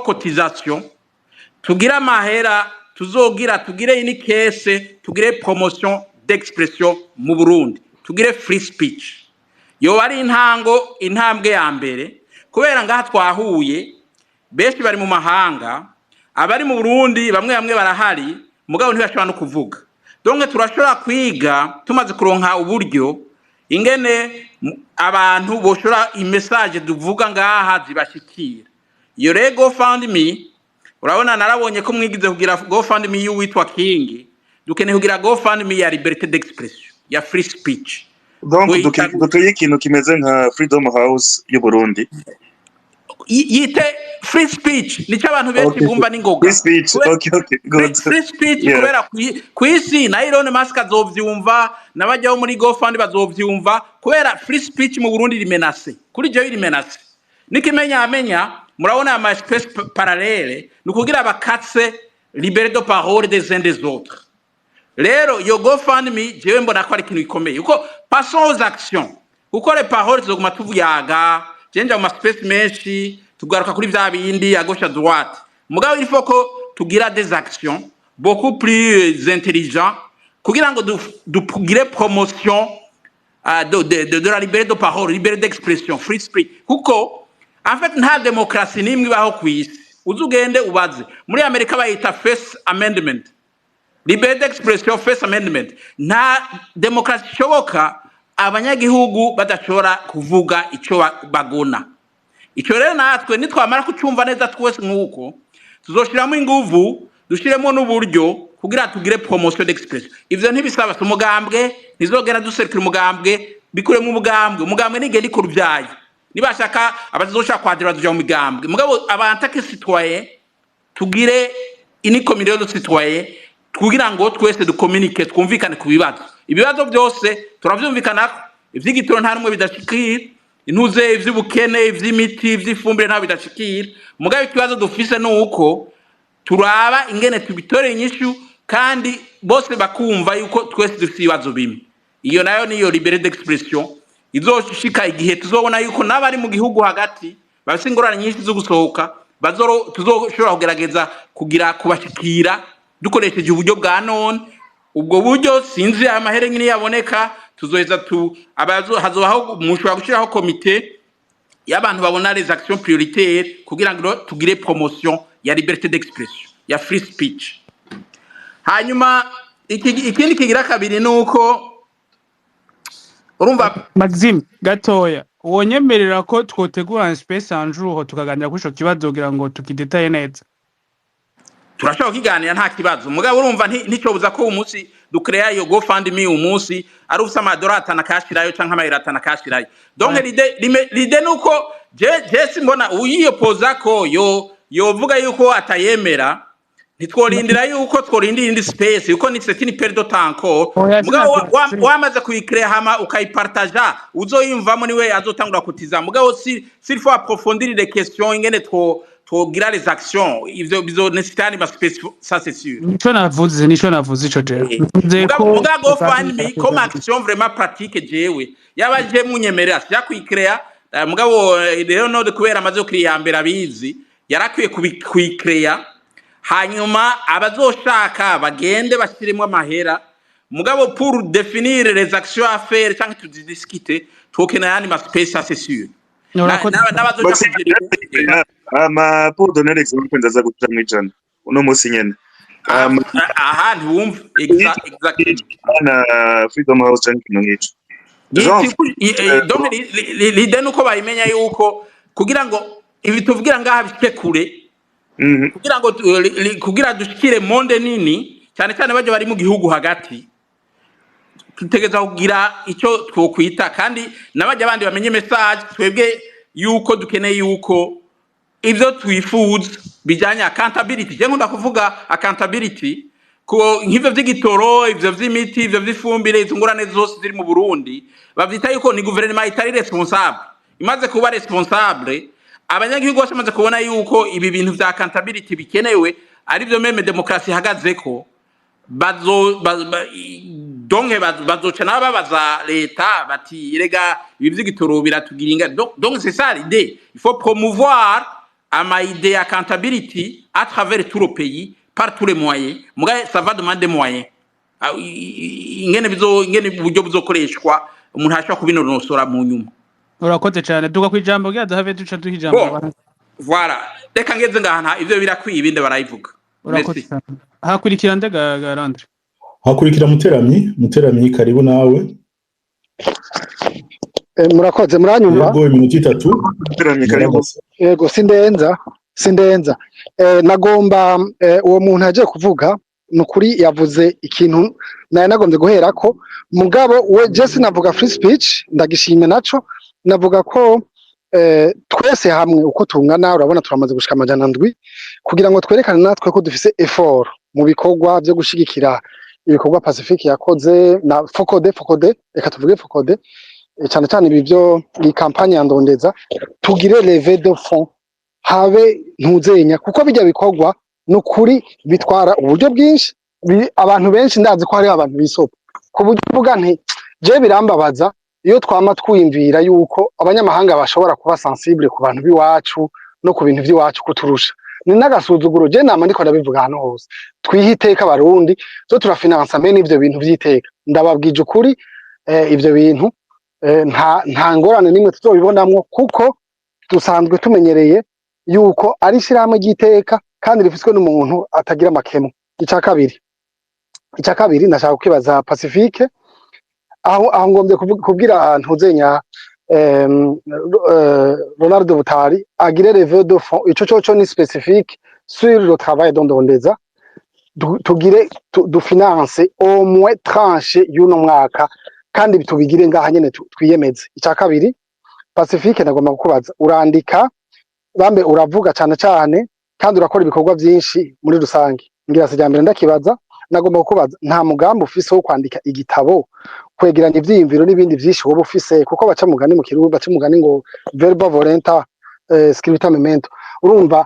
cotisation tugire amahera tugire ini kese tugire promotion d'expression mu Burundi tugire free speech yo ari intambwe ya mbere kubera ngaha twahuye benshi bari mu mahanga abari mu Burundi bamwe barahari mugabo ntibashobora no kuvuga donc turashobora kwiga tumaze kuronka uburyo ingene abantu boshora imessage duvuga ngaha zibashikira iyo rego GoFundMe urabona narabonye ko mwigize kugira GoFundMe y'uwitwa King dukeneye kugira GoFundMe ya liberté d'expression ya free speech donc dukeneye ikintu kimeze nka Freedom House y'u Burundi yite free speech nico abantu benshi bumva n'ingoga free speech okay good free speech kubera kwisi na Elon Musk azovyumva nabajyaho muri GoFundMe bazovyumva kubera free speech mu Burundi rimenase kuri je rimenase nikimenya murabona ama espèce parallèle nukugira bakatse liberté de parole des uns des autres rero yo GoFundMe jewe mbona ko ari ikintu gikomeye uko passons aux actions uko les paroles zoguma tuvuyaga jenja mu space menshi tugaruka kuri vya bindi à gauche à droite mugabo il faut ko tugira des actions beaucoup plus intelligents kugira ngo dupugire promotion de la liberté de parole liberté d'expression free speech kuko en fait nta démocratie nimwe baho kwisi uzugende ubaze muri Amerika bayita First Amendment liberté d'expression First Amendment nta démocratie shoboka abanyagihugu badashobora kuvuga ico bagona ico rero natwe nitwamara kucumva neza twese nkuko tuzoshiramo inguvu dushiremo n'uburyo kugira tugire promotion d'expression ivyo ntibisaba umugambwe nizogera duserukira umugambwe bikuremo umugambwe nigende kuruvyaye nibashaka abazoshaka kwadira duja mu migambwe mugabo abantake citoyen tugire ini communauté de citoyen kugira ngo twese ducommunique twumvikane ku ibibazo byose turavyumvikana ivy'igitoro nta rumwe bidashikira intuze ivy'ubukene ivy'imiti ivy'ifumbire nta bidashikira mugabo ikibazo dufise nuko turaba ingene tubitore inyishu kandi bose bakumva yuko twese dufite ibibazo bimwe iyo nayo niyo liberté d'expression izoshika igihe tuzobona yuko nabari mu gihugu hagati bafite ingorane nyinshi zo gusohoka tuzoshobora kugerageza kugira kubashikira dukoresheje uburyo bwa none ubwo buryo sinzi amahere nyine yaboneka tuzoheza hazobaho mushobora gushiraho komite y'abantu babona les actions prioritaires kugira ngo tugire promotion ya liberté d'expression ya free speech hanyuma ikindi kigira kabiri nuko urumva Maxime gatoya wonyemerera ko twotegura space anjuho tukaganira kuri ico kibazo kugira ngo tukidetaye neza turashaka kiganira nta kibazo mugabo urumva ntico buza ko umunsi ducrea yo GoFundMe umunsi ari ufite amadora atanakashirayo canke amayira atanakashirayo donc l'idée nuko je simbona uyiyopoza ko yovuga yuko atayemera ntitworindira yuko tworindira indi space yuko ni c'est une perte de temps encore mugabo wamaze kuyicrea hama ukayipartager uzoyimvamo niwe azotangura kutiza mugabo s'il faut approfondir les questions ingene twogira les actions ivyo bizonestani ma space ça c'est sûr nico navuze ico je mugabo GoFundMe comme action vraiment pratique jewe yabaje munyemerera sya kuyicrea mugabo rero no de kubera amaze kuyicrea mbere abizi yarakwiye kuyicrea hanyuma abazoshaka bagende bashiremo amahera mugabo pour définir les actions à faire cyangwa tudiscuter twokena yani ma space ça c'est sûr n'abazoshaka pour donner l'exemple ndaza guca mwijana uno musi nyene aha ntiwumva exactly na Freedom House cyangwa kinongico donc l'idée nuko bayimenya yuko kugira ngo ibi tuvugira ngaha bishike kure kugira dushikire monde nini cyane cyane baje bari mu gihugu hagati tutegeza kugira ico twokwita kandi nabaje abandi bamenye message twebwe yuko dukeneye yuko ivyo twifuza bijanye accountability je nkunda kuvuga accountability ko nk'ivyo vy'igitoro ivyo vy'imiti ivyo vy'ifumbire izungurane zose ziri mu Burundi bavyita yuko ni gouvernement itari responsable imaze kuba responsable abanyagihugu bose bamaze kubona yuko ibi bintu vya accountability bikenewe ari byo meme demokrasi ihagazeko bazoca nabo babaza leta bati rega ibi vy'igitoro biratugira donc c'est ça l'idée il faut promouvoir ama idée accountability à travers tout le pays par tous les moyens mugaye ça va demander des moyens ingene buryo buzokoreshwa umuntu ashaka kubinonosora mu nyuma. urakoze cyane duka kwijambo rya dahave duca duhijambo Bon, voilà reka ngeze ngaha ivyo birakwiye ibinde barayivuga. urakoze cyane hakurikira ndega Garandre hakurikira muteramyi karibu nawe. Murakoze muranyumva yego iminota 3 Muteramyi karibu. yego sindenza nagomba uwo muntu aje kuvuga nukuri yavuze ikintu naye nagombye guherako mugabo we Jesse navuga free speech ndagishimye naco navuga ko twese hamwe uko tungana urabona turamaze gushika amajana ndwi kugira ngo twerekane natwe ko dufise effort mu bikorwa byo gushigikira ibikorwa Pacifique yakoze na Focode reka tuvuge Focode cyane cyane ibi byo iyi campagne ya ndondeza tugire levée de fonds habe ntuzenya kuko bijya bikorwa nukuri bitwara uburyo bwinshi abantu benshi ndazi ko hari abantu bisopa ku buryo buga nti je birambabaza iyo twama twiyumvira yuko abanyamahanga bashobora kuba sensible ku bantu biwacu no ku bintu by'iwacu kuturusha ni nagasuzuguro je nama ndiko ndabivuga hano hose twihiteka abarundi zo turafinansa mene ivyo bintu byiteka ndababwije ukuri ivyo bintu nta ngorane nimwe tuzobibonamwo kuko dusanzwe tumenyereye yuko ari shiramo ryiteka kandi rifiswe n'umuntu atagira makemo. Icya kabiri nashaka kwibaza Pacifique aho ngombye kubwira ntuzenya Ronaldo Butari agire levée de fonds ico ni spécifique sur le travail d'ondondeza tugire du finance au moins tranche y'uno mwaka kandi bitubigire ngaha nyene twiyemeze. Icya kabiri Pacifique nagomba kukubaza urandika bambe uravuga cyane kandi urakora ibikorwa byinshi muri rusange ngira sijambere ndakibaza nagomba kukubaza nta mugambo ufise wo kwandika igitabo kwegeranya ivyiyumviro n'ibindi vyinshi wowe ufise kuko baca mugani mu kirundi baca mugani ngo verba volenta scripta memento urumva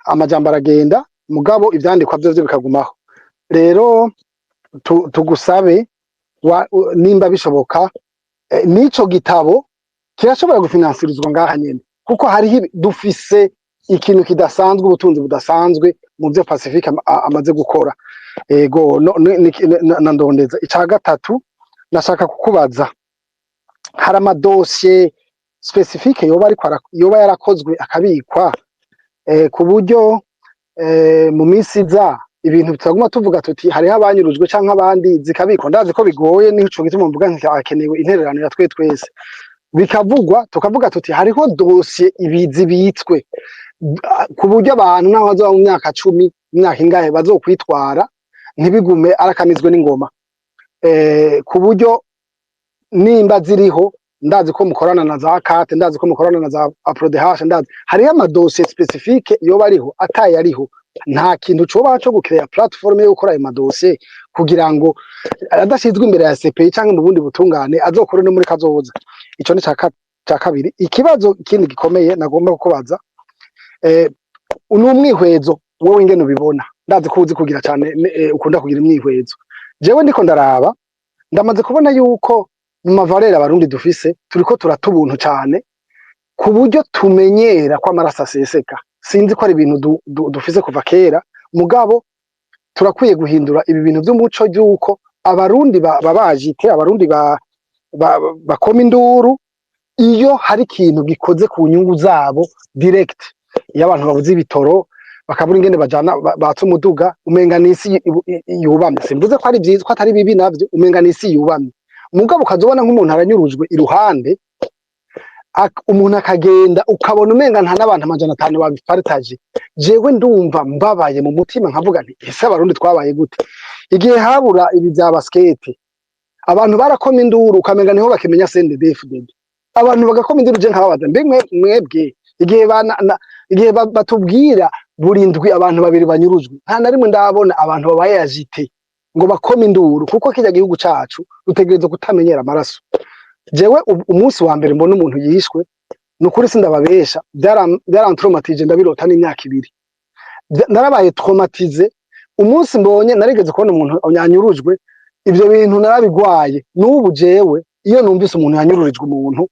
amajambo aragenda mugabo ivyandikwa byo bikagumaho rero tugusabe nimba bishoboka nico gitabo kirashobora gufinansirizwa ngaha nyene kuko hari dufise ikintu kidasanzwe ubutunzi budasanzwe mu byo Pacifique amaze gukora ego na ndondeza. Icya gatatu nashaka kukubaza hari amadosiye specifique yoba yarakozwe akabikwa ku buryo mu minsi za ibintu bitaguma tuvuga tuti hariho abanyurujwe canke abandi zikabikwa ndazi ko bigoye nico gituma mvuga nkakenewe intererano ya twese bikavugwa tukavuga tuti hariho dosiye ibizibitswe ku buryo abantu naho bazoba mu myaka 10 imyaka ingahe bazokwitwara ntibigume arakamizwe n'ingoma ku buryo nimba ziriho ndazi ko mukorana na za kate ndazi ko mukorana na za aprodh ndazi hariho amadosiye specifique iyo bariho ataye ariho nta kintu coba cyo gukreya platform yo gukora ayo madosiye kugira ngo adashizwe imbere ya CPI cyangwa mu bundi butungane azokore no muri kazoza. Ico ni cya kabiri. Ikibazo kindi gikomeye nagomba kukubaza umwihwezo wowe ingene ubibona ndazi ko uzi kugira cyane ukunda kugira imyihwezo jewe ndiko ndaraba ndamaze kubona yuko mu mavarera abarundi dufise turiko turatubuntu cyane ku buryo tumenyera ko amaraso aseseka sinzi ko ari ibintu dufise kuva kera mugabo turakwiye guhindura ibi bintu by'umuco y'uko abarundi babajite abarundi bakoma induru iyo hari ikintu gikoze ku nyungu zabo direct iyo abantu babuze ibitoro bakabura ingene bajana batse umuduga umenga nisi yubamye simbuze ko ari byiza ko atari bibi navyo umenga nisi yubamye mugabo ukazobona nk'umuntu aranyurujwe iruhande umuntu akagenda ukabona umenga nta n'abantu 500 babipartage jewe ndumva mbabaye mu mutima nkavuga nti ese abarundi twabaye gute igihe habura ibi bya basket abantu barakoma induru ukamenga niho bakimenya CNDD-FDD abantu bagakoma induru je nkababaza mbe mwebwe igihe batubwira burindwi abantu babiri banyurujwe nta na rimwe ndabona abantu babaye agite ngo bakoma induru kuko kijya gihugu cacu rutegerezwa kutamenyera amaraso. Jewe umunsi wa mbere mbona umuntu yishwe nukuri sindababesha byarantraumatije ndabirota n'imyaka 2 narabaye traumatize umunsi mbonye narigeze kubona umuntu yanyurujwe ivyo bintu narabigwaye n'ubu jewe iyo numvise umuntu yanyururijwe umuntu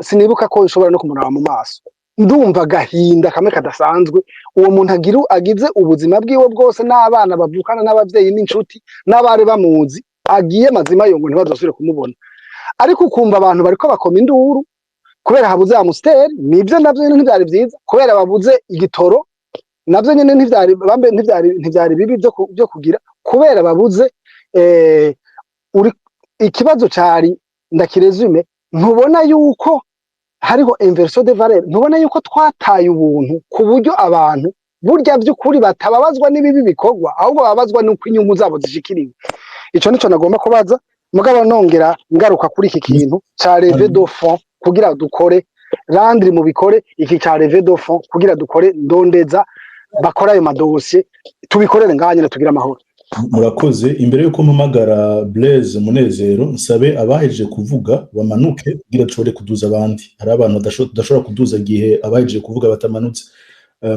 sinibuka ko nshobora no kumunaba mu maso ndumva agahinda kamwe kadasanzwe uwo muntu agize ubuzima bwiwe bwose n'abana bavukana n'abavyeyi n'inshuti n'abari bamuzi agiye mazima yongo ntibazosubire kumubona ariko ukumva abantu bariko bakoma induru kubera habuze Amstel nivyo navyo ntivyari vyiza kubera babuze igitoro navyo nyene ntivyari bibi byo kugira kubera babuze ikibazo cari ndakiresume ntubona yuko hariho inversion de valeur ntubona yuko twataye ubuntu ku buryo abantu burya by'ukuri batababazwa n'ibibi bikorwa ahubwo babazwa n'uko inyungu zabo zishikiriwe ico nico nagomba kubaza mugabo nongera ngaruka kuri iki kintu ca levée de fonds kugira dukore randri mu bikore iki ca levée de fonds kugira dukore ndondeza bakora ayo madosiye tubikorere nganye tugira amahoro murakoze imbere yuko mpamagara Blaise Munezero nsabe abahejeje kuvuga bamanuke kugira dushobore kuduza abandi hari abantu badashobora kuduza gihe abahejeje kuvuga batamanutse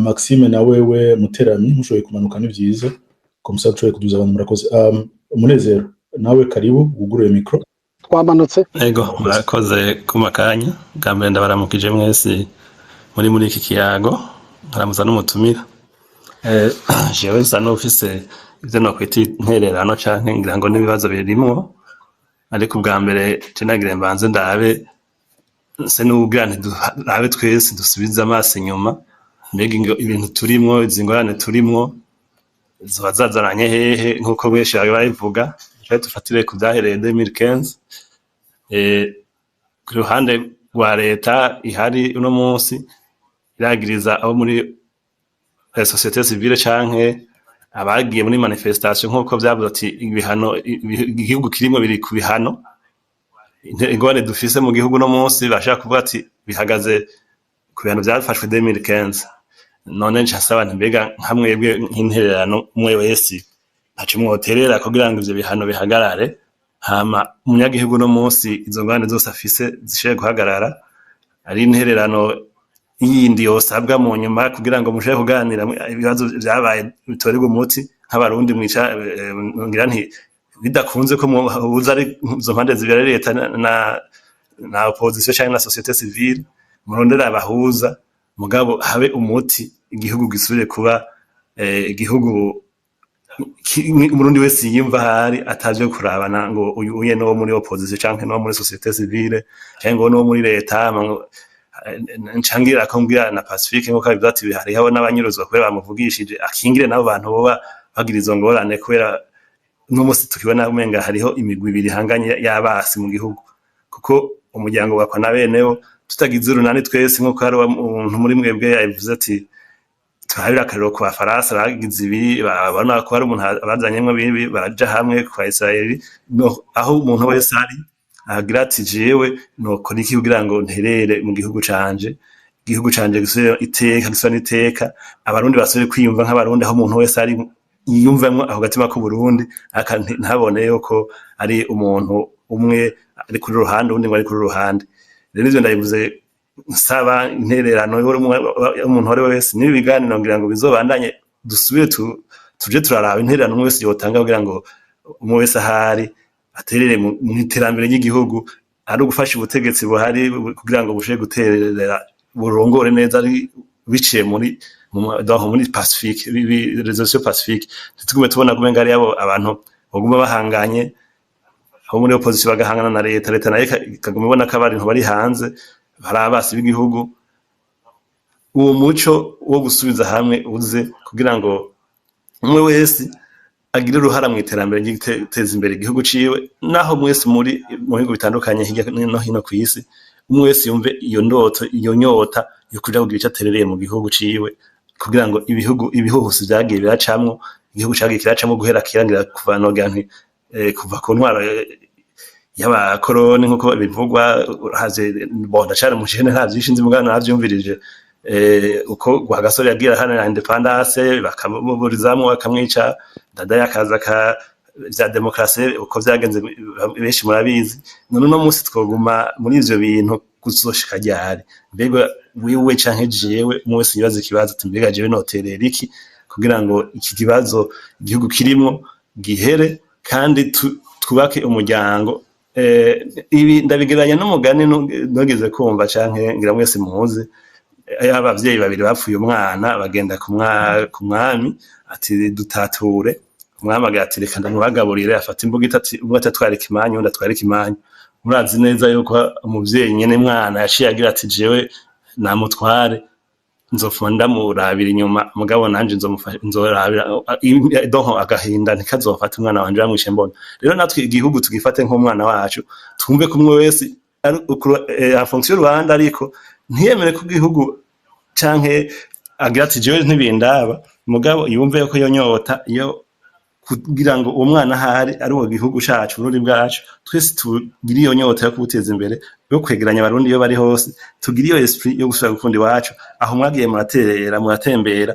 Maxime na wewe Muteramyi mushoboye kumanuka ni vyiza komsa dushobore kuduza abantu murakoze Munezero nawe karibu uguruye micro twamanutse ego murakoze kumakanya gambere ndabaramukije mwese muri iki kiyago nkaramuza n'umutumira jewe sano office ivyo no kwita intererano canke ngira ngo n'ibibazo birimwo ariko ubwa mbere tunagire mbanze ndabe se n'ubwirane durabe twese dusubiza amaso inyuma mbega ibintu turimwo izingorane turimwo zoba zazaranye hehe nk'uko benshi babivuga rero dufatire ku byahereye 2015 ku ruhande rwa leta ihari uno munsi iragiriza abo muri société civile canke abagiye muri manifestation nk'uko byavuze ati ibihano igihugu kirimo biri ku bihano ingorane dufise mu gihugu no munsi bashaka kuvuga ati bihagaze ku bihano byafashwe 2015 none ncasaba mbega nkamwebwe nk'intererano umwe wese ntacu mwoterera kugira ngo ivyo bihano bihagarare hama umunyagihugu no munsi izo ngorane zose afise zishoboye guhagarara ari intererano yindi yosabwa mu nyuma kugira ngo mushe kuganira ibibazo byabaye bitorerwa umuti nk'abarundi mwica ngira nti bidakunze ko uza ari zo mpande zibera leta na opposition cyangwa na société civile murondera abahuza mugabo habe umuti igihugu gisubire kuba igihugu umurundi wese yimva hari ataje kurabana ngo uye no muri opposition cyangwa no muri société civile cyangwa no muri leta nchangira akombira na Pacifique ngo kabivuga ati hariho n'abanyuruzwa kubera bamuvugishije akingire nabo bantu boba bagira izo ngorane kubera n'umunsi tukibona umenga hariho imigwi ibiri hanganye y'abasi mu gihugu kuko umuryango wakwa na benewo tutagize urunani twese nko hari umuntu muri mwebwe yavuze ati tuhabira akariro kwa Faransa bagize ibiri babona ko hari umuntu abazanyemwe bibi baraja hamwe kwa Israeli no aho umuntu wese ari agira ati jewe nuko niki kugira ngo nterere mu gihugu canje gisubire iteka gisubire iteka abarundi basubire kwiyumva nk'abarundi aho umuntu wese ari yiyumvamwo aho gatima ko Burundi ntabone yuko ari umuntu umwe ari kuri ruhande undi ngo ari kuri ruhande rero ivyo ndabivuze nsaba intererano y'umuntu wari wese n'ibiganiro ngira ngo bizobandanye dusubire tuje turaraba intererano umwe wese yotanga kugira ngo umwe wese ahari aterere mu iterambere ry'igihugu ari ugufasha ubutegetsi buhari kugira ngo bushe guterera burongore neza ari biciye muri Pacifique resolution Pacifique tugume tubona kumenga ari abo abantu baguma bahanganye abo muri opposition bagahangana na leta nayo ikaguma ibona ko abantu bari hanze bari abasi b'igihugu uwo muco wo gusubiza hamwe uze kugira ngo umwe wese agire uruhara mu iterambere ry'iteza imbere igihugu ciwe naho mwese muri mu bihugu bitandukanye hirya no hino ku isi umwe wese yumve iyo ndoto iyo nyota yo kuja kugira icyo aterereye mu gihugu ciwe kugira ngo ibihuhusi byagiye biracamwo igihugu cyagiye kiracamwo guhera kirangira kuva noganti kuva ku ntwaro y'abakoroni nkuko bivugwa haze bonda cyane mu jene nta byishinze mugana navyumvirije uko Rwagasore yagira hana independence bakamuburizamwo akamwica dada yakaza ka vya demokrasi uko vyagenze benshi murabizi none no munsi twoguma muri ivyo bintu kuzoshika ryari mbega wiwe canke jewe mwese yibaza ikibazo mbega jewe noterera iki kugira ngo iki kibazo igihugu kirimo gihere kandi twubake umuryango ibi ndabigeranya n'umugani nogeze kumva canke ngira mwese muzi abavyeyi babiri bapfuye umwana bagenda ku mwami ati dutature umwami agira ati reka ndamubagaburire afata imbugita ati umwe atatwara ikimanyu undi atwara ikimanyu murazi neza yuko umuvyeyi nyene mwana yaciye agira ati jewe namutware nzofuma ndamurabira inyuma mugabo nanje nzorabira donko agahinda ntikazofata umwana wanje bamwishe mbona rero natwe igihugu tugifate nk'umwana wacu twumve kumwe wese a fonction Rwanda ariko ntiyemere ko igihugu canke agira ati jewe ntibindaba mugabo yumve ko yo nyota iyo kugira ngo uwo mwana ahari ari wo gihugu cacu Burundi bwacu twese tugira iyo nyota yo kubuteza imbere yo kwegeranya abarundi iyo bari hose tugira iyo esprit yo gusubira gukunda iwacu aho mwagiye muraterera muratembera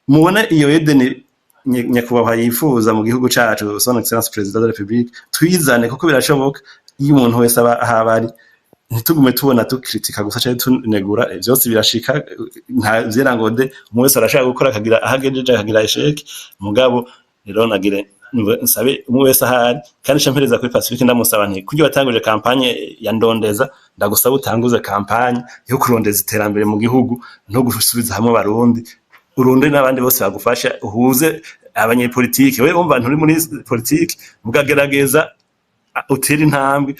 mubona iyo Eden nyakubahwa yifuza mu gihugu cacu son excellence president de la République twizane kuko birashoboka iyo umuntu wese aba ahabari ntitugume tubona tukritika gusa cyane tunegura byose birashika nta vyerangode umwe wese arashaka gukora akagira ahagejeje akagira esheke mugabo rero nagire nsabe umwe wese ahari kandi champereza kuri Pacifique ndamusaba nti kujya watanguje kampanye ya ndondeza ndagusaba utanguze kampanye yo kurondeza iterambere mu gihugu no gusubiza hamwe abarundi urundi n'abandi bose bagufasha uhuze abanyepolitike we umva nturi muri politike mugagerageza utera intambwe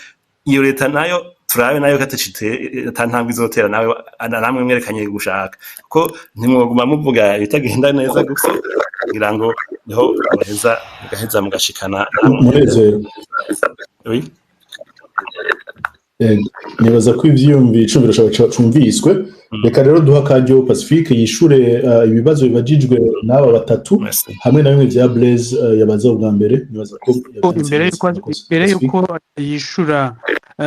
iyo leta nayo turabe nayo katacite atantambwe izotera nawe namwe mwerekanye gushaka ko ntimwoguma muvuga bitagenda neza gusa kugira ngo niho gaheza mugashikana Munezero. oui Nibaza ko ivyiyumviro icumi birashobora cumviswe reka rero duha akaryo Pacifique yishure ibibazo bibajijwe n'aba batatu hamwe na bimwe vya Blaise yabaza ubwa mbere nibaza ko imbere yuko yishura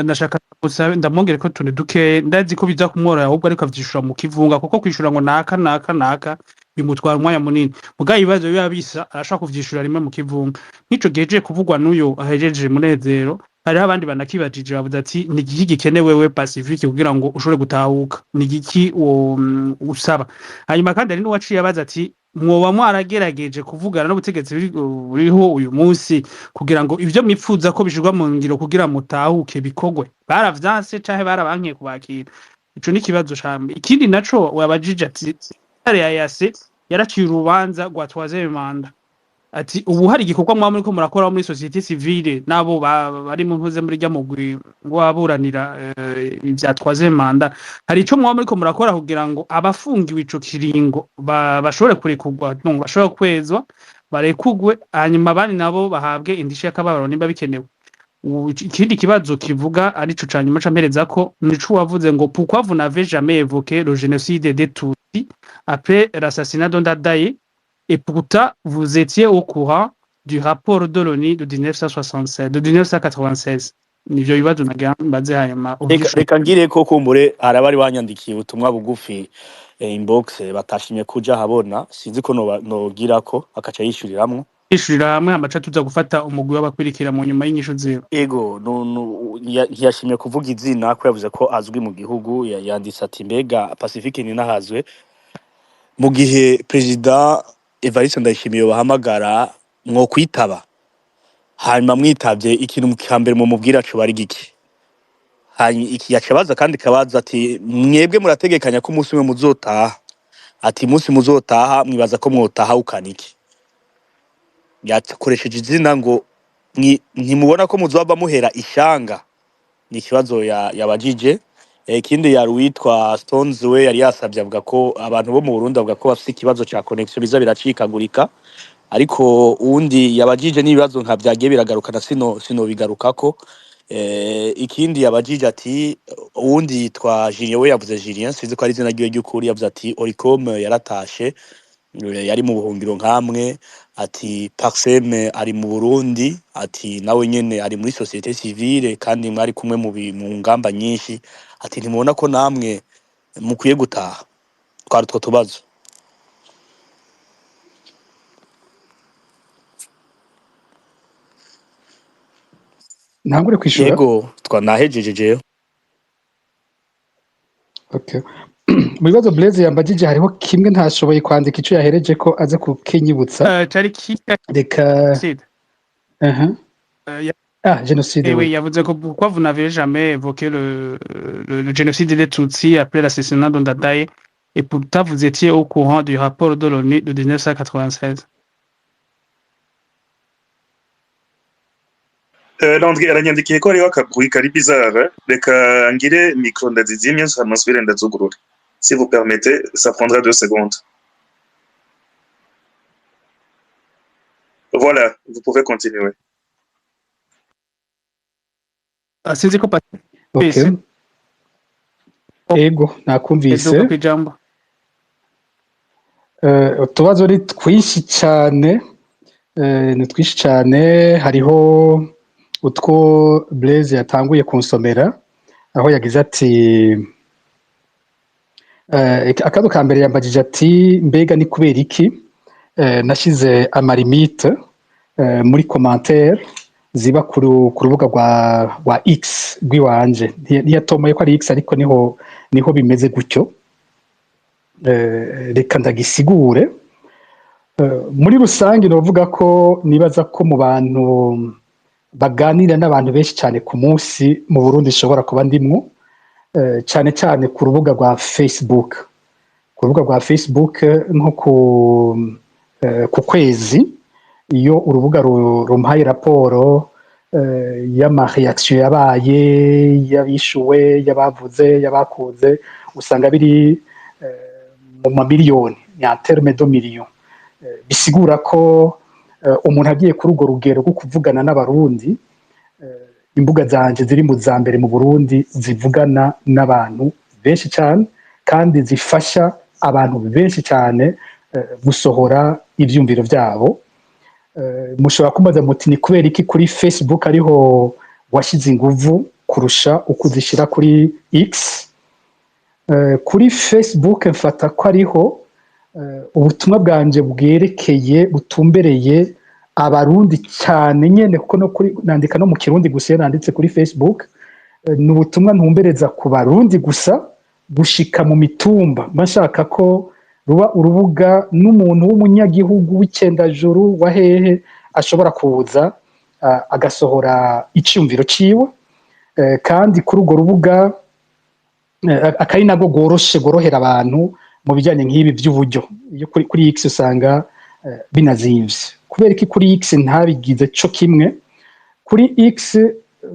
ndashaka gusabe ndamwongere ko tune duke ndazi ko biza kumworoha ahubwo ariko avyishura mu kivunga kuko kwishura ngo naka bimutwara umwanya munini mugaye ibibazo biba bisa arashaka kuvyishura rimwe mu kivunga nk'ico gejeje kuvugwa n'uyo ahejeje Munezero hari abandi banakibajije bavuze ati ni igiki gikenewe we Pacifique kugira ngo ushobore gutahuka ni igiki usaba hanyuma kandi ari n'uwaciye abaza ati mwoba mwaragerageje kuvugana n'ubutegetsi buriho uyu munsi kugira ngo ivyo mipfuza ko bishirwa mu ngiro kugira mutahuke bikogwe baravyanse canke barabankiye kubakira ico ni kibazo cambe ikindi naco wabajije ati yase yaraciye urubanza rwa troisième manda ati ubu hari igikorwa mwa muri ko murakora muri société civile nabo bari mu ntuze muri ryamugwi ngo aburanira ibya troisième manda hari ico mwa muri ko murakora kugira ngo abafungiwe ico kiringo bashobore kurekurwa no bashobore kwezwa barekugwe hanyuma abandi nabo bahabwe indishyi y'akababaro nimba bikenewe ikindi kibazo kivuga arico canyuma campereza ko nico wavuze ngo pourquoi vous n'avez jamais évoqué le génocide des Tutsis après l'assassinat d'Ondadaye et pourtant vous étiez au courant du rapport de l'ONU de 1996 nivyo bibazo nagambaze hanyuma reka ngire ko kumbure arabari banyandikiye ubutumwa bugufi inbox batashimye kuja habona sinzi ko nogira ko akaca yishuriramwo hamwe amaca tuza gufata umugwi w'abakwirikira mu nyuma y'inyisho zero ego ntiyashimye kuvuga izina ko yavuze ko azwi mu gihugu yanditse ati mbega Pacifique ni nahazwe mu gihe president Evariste Ndayishimiye bahamagara mwo kwitaba hanyuma mwitavye ikintu mukambere mu mubwira cyo bari giki hanyuma iki yacabaza kandi kabaza ati mwebwe murategekanya ko umunsi umwe muzotaha ati umunsi muzotaha mwibaza ko mwotaha ukaniki yakoresheje izina ngo ntimubona ko muzoba muhera ishanga ni ikibazo yabajije ikindi yari witwa Stones we yari yasabye avuga ko abantu bo mu Burundi avuga ko bafite ikibazo ca connection biza biracikagurika ariko undi yabajije n'ibibazo nka byagiye biragarukana sino bigarukako ikindi yabajije ati uwundi yitwa Julien we yavuze Julien sinzi ko ari izina ry'ukuri yavuze ati Oricom yaratashe yari mu buhungiro nkamwe ati Paxem ari mu Burundi ati nawe nyene ari muri société civile kandi mwari kumwe mu ngamba nyinshi ati ntimubona ko namwe mukwiye gutaha twari two tubazo ntangure kwishura yego twanahejejeje okay mu bibazo Blaise yambagije hariho kimwe ntashoboye kwandika ico yahereje ko aze kukinyibutsa tariki reka génocide oui yavuze ko pourquoi vous n'avez jamais évoqué le génocide des Tutsis après l'assassinat d'Ondadaye et pourtant vous étiez au courant du rapport de l'ONU de 1996. Landry aranyandikiye ko hariho akabwi kari bizarre, reka ngire micro ndazizimye nsubire ndazugurura. Si vous permettez, ça prendra 2 secondes. Voilà, vous pouvez continuer. Sinzi ko Okay. Ego nakumvise. Eduka kwijambo. Utubazo ni twinshi cyane, ni twinshi cyane. Hariho utwo Blaise yatanguye kunsomera aho yagize ati akazo ka mbere yambagije ati mbega ni kubera iki nashize amalimite muri commentaire ziba ku rubuga rwa X rw'iwanje, ntiyatomoye ko ari X ariko niho bimeze gutyo. Reka ndagisigure. Muri rusange novuga ko nibaza ko mu bantu baganira n'abantu benshi cyane ku munsi mu Burundi ishobora kuba ndimwo, cyane cyane ku rubuga rwa Facebook. Ku rubuga rwa Facebook nko ku kwezi, iyo urubuga rumpaye raporo y'amareaction yabaye, y'abishuwe, y'abavuze, y'abakuze, usanga biri mu mamiliyoni, en terme de millions. Bisigura ko umuntu agiye kuri urwo rugero rwo kuvugana n'abarundi, imbuga zanje ziri mu za mbere mu Burundi zivugana n'abantu benshi cyane kandi zifasha abantu benshi cyane gusohora ivyumviro vyabo. Mushobora kumbaza muti ni kubera iki kuri Facebook ariho washize inguvu kurusha uko uzishira kuri X? Kuri Facebook mfata ko ariho ubutumwa bwanje bwerekeye butumbereye abarundi cyane nyene, kuko no kuri nandika no mu kirundi gusa nanditse kuri Facebook. Ni ubutumwa ntumbereza ku barundi gusa gushika mu mitumba, bashaka ko ruba urubuga n'umuntu w'umunyagihugu w'icendajuru wa hehe ashobora kuza agasohora icyumviro ciwe. Kandi kuri urwo rubuga akari nago gorohera abantu mu bijyanye nk'ibi by'uburyo. Iyo kuri X usanga binazimvye. Kubera iki kuri X ntabigize cyo kimwe? Kuri X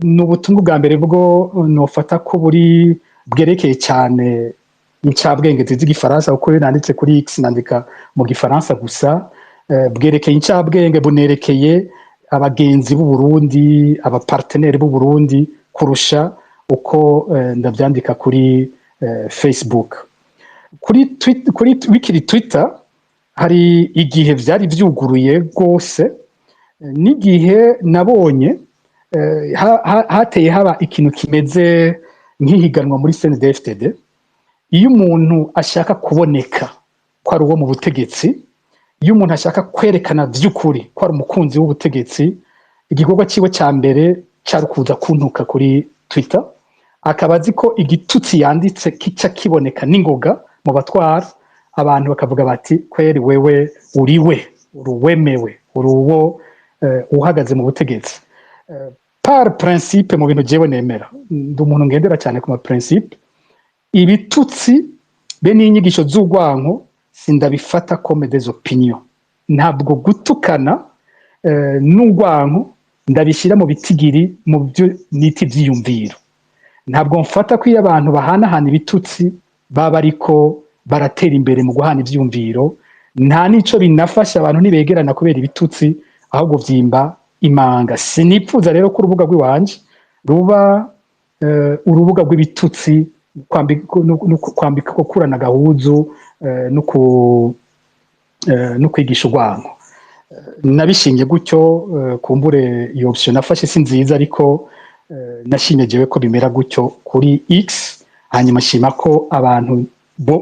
ni ubutumwa bwa mbere bwo nofata ko bwerekeye cyane incabwenge z'igifaransa, kuko nanditse kuri X nandika mu gifaransa gusa. Bwerekeye incabwenge, bunerekeye abagenzi b'u Burundi, abapartenere b'u Burundi kurusha uko ndabyandika kuri Facebook. Kuri wikiri Twitter hari igihe byari byuguruye rwose, n'igihe nabonye hateye haba ikintu kimeze nk'ihiganwa muri CNDD-FDD. Iyo umuntu ashaka kuboneka ko ari uwo mu butegetsi, iyo umuntu ashaka kwerekana by'ukuri ko ari umukunzi w'ubutegetsi, igikorwa cyiwe cya mbere cyari kuza kuntuka kuri Twitter, akaba azi ko igitutsi yanditse kica kiboneka n'ingoga mu batwara abantu, bakavuga bati kweri wewe uriwe, uruwemewe, uruwo uhagaze mu butegetsi. Par principe mu bintu jewe nemera, ndi umuntu ngendera cyane ku ma principe. Ibitutsi be n'inyigisho z'urwanko sindabifata comme des opinions. Ntabwo gutukana n'urwanko ndabishyira mu bitigiri mu byo niti byiyumviro. Ntabwo mfata ko iyo abantu bahanahana ibitutsi baba ariko baratera imbere mu guhana ibyumviro. Nta nico binafasha abantu nibegerana kubera ibitutsi, ahubwo vyimba imanga. Sinipfuza rero ko urubuga rw'iwanje ruba urubuga rw'ibitutsi, kwambika gukurana gahuzu no kwigisha urwanko. Nabishingiye gutyo, kumbure iyo option nafashe si nziza, ariko nashimye jewe ko bimera gutyo kuri X. Hanyuma shima ko abantu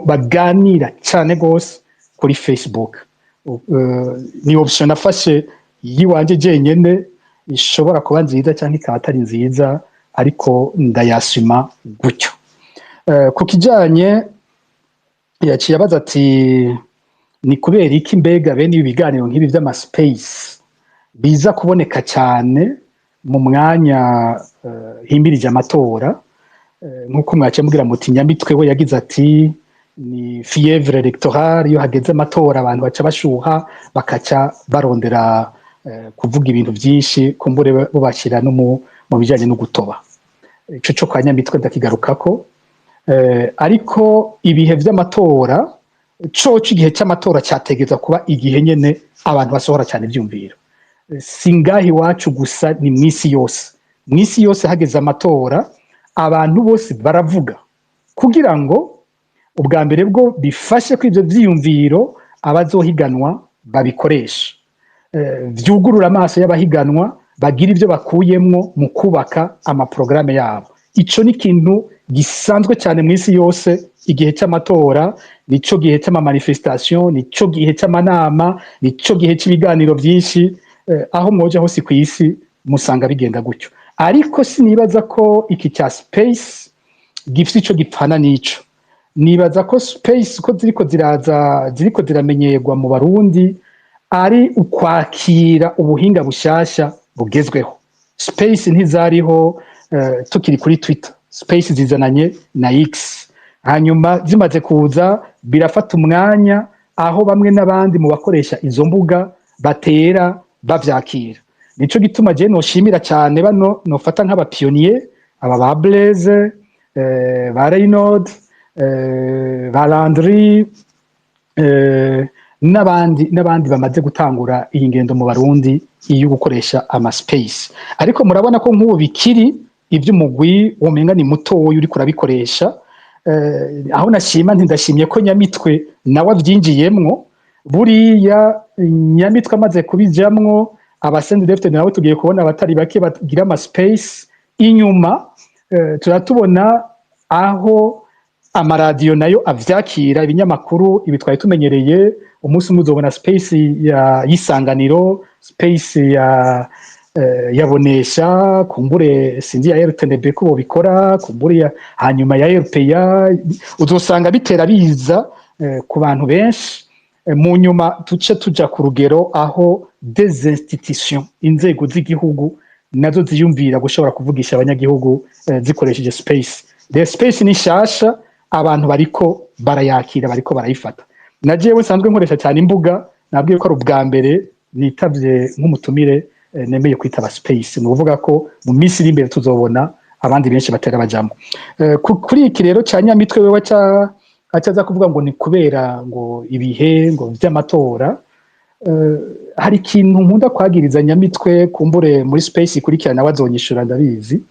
baganira cyane gose kuri Facebook. Ni option nafashe yiwanje jenyene, ishobora kuba nziza cyangwa ikaba atari nziza, ariko ndayasima gutyo. Ku kijanye yaciye abaza ati ni kubera iki mbega bene ibi biganiro nk'ibi by'amaspace biza kuboneka cyane mu mwanya himbirije amatora, nk'uko mwaciye mubwira muti Nyamitwe we yagize ati ni fièvre électorale iyo hageze amatora abantu baca bashuha bakaca barondera kuvuga ibintu byinshi kumbure bubashyira no mu bijyanye no gutoba ico cyo kwa Nyamitwe ndakigarukako ariko ibihe vy'amatora coco igihe cy'amatora cyategeza kuba igihe nyene abantu basohora cyane ivyumviro singahi iwacu gusa ni mwisi yose hageze amatora abantu bose baravuga kugira ngo ubwa mbere bwo bifashe ko ivyo vyiyumviro abazohiganwa babikoresha vyugurura amaso y'abahiganwa bagira ivyo bakuyemwo mu kubaka amaprograme yabo ico ni ikintu gisanzwe cyane mw'isi yose igihe cy'amatora nico gihe c'amamanifestation nico gihe c'amanama nico gihe c'ibiganiro vyinshi aho mwoja hose kw'isi musanga bigenda gutyo ariko sinibaza ko iki cya space gifite ico gipfana n'ico nibaza ko space ko ziriko ziramenyerwa mu Barundi ari ukwakira ubuhinga bushasha bugezweho space ntizariho tukiri kuri Twitter space zizananye na X hanyuma zimaze kuza birafata umwanya aho bamwe n'abandi mu bakoresha izo mbuga batera bavyakira nico gituma je noshimira cyane bano nofata nk'abapionnier aba ba Blaise ba Reynaud ba Landry n'abandi bamaze gutangura iyi ngendo mu Barundi iyo gukoresha ama space ariko murabona ko nk'ubu bikiri ivy'umugwi womenga ni mutoya uri kurabikoresha aho nashima ndashimye ko Nyamitwe nawe avyinjiyemwo buriya Nyamitwe amaze kubijamwo abasendi defte nabo tugiye kubona abatari bake bagira ama space inyuma turatubona aho amaradiyo nayo avyakira ibinyamakuru ibi twari tumenyereye umunsi muzobona space ya Isanganiro space ya Bonesha kumbure sinzi ya RTNB ko bikora kumbure hanyuma ya RPA uzosanga bitera biza ku bantu benshi mu nyuma tuce tuja ku rugero aho des institutions inzego z'igihugu nazo ziyumvira gushobora kuvugisha abanyagihugu zikoresheje space the space ni shasha abantu bariko barayakira bariko barayifata najewe sanzwe nkoresha cyane imbuga nabwiye ko ari ubwa mbere nitavye nk'umutumire nemeye kwitaba space ni uvuga ko mu minsi iri imbere tuzobona abandi benshi batera bajamo kuri iki rero cya Nyamitwe wewe acaza kuvuga ngo ni kubera ngo ibihe ngo vy'amatora hari ikintu nkunda kwagiriza Nyamitwe kumbure muri space ikurikirana wazonyishura ndabizi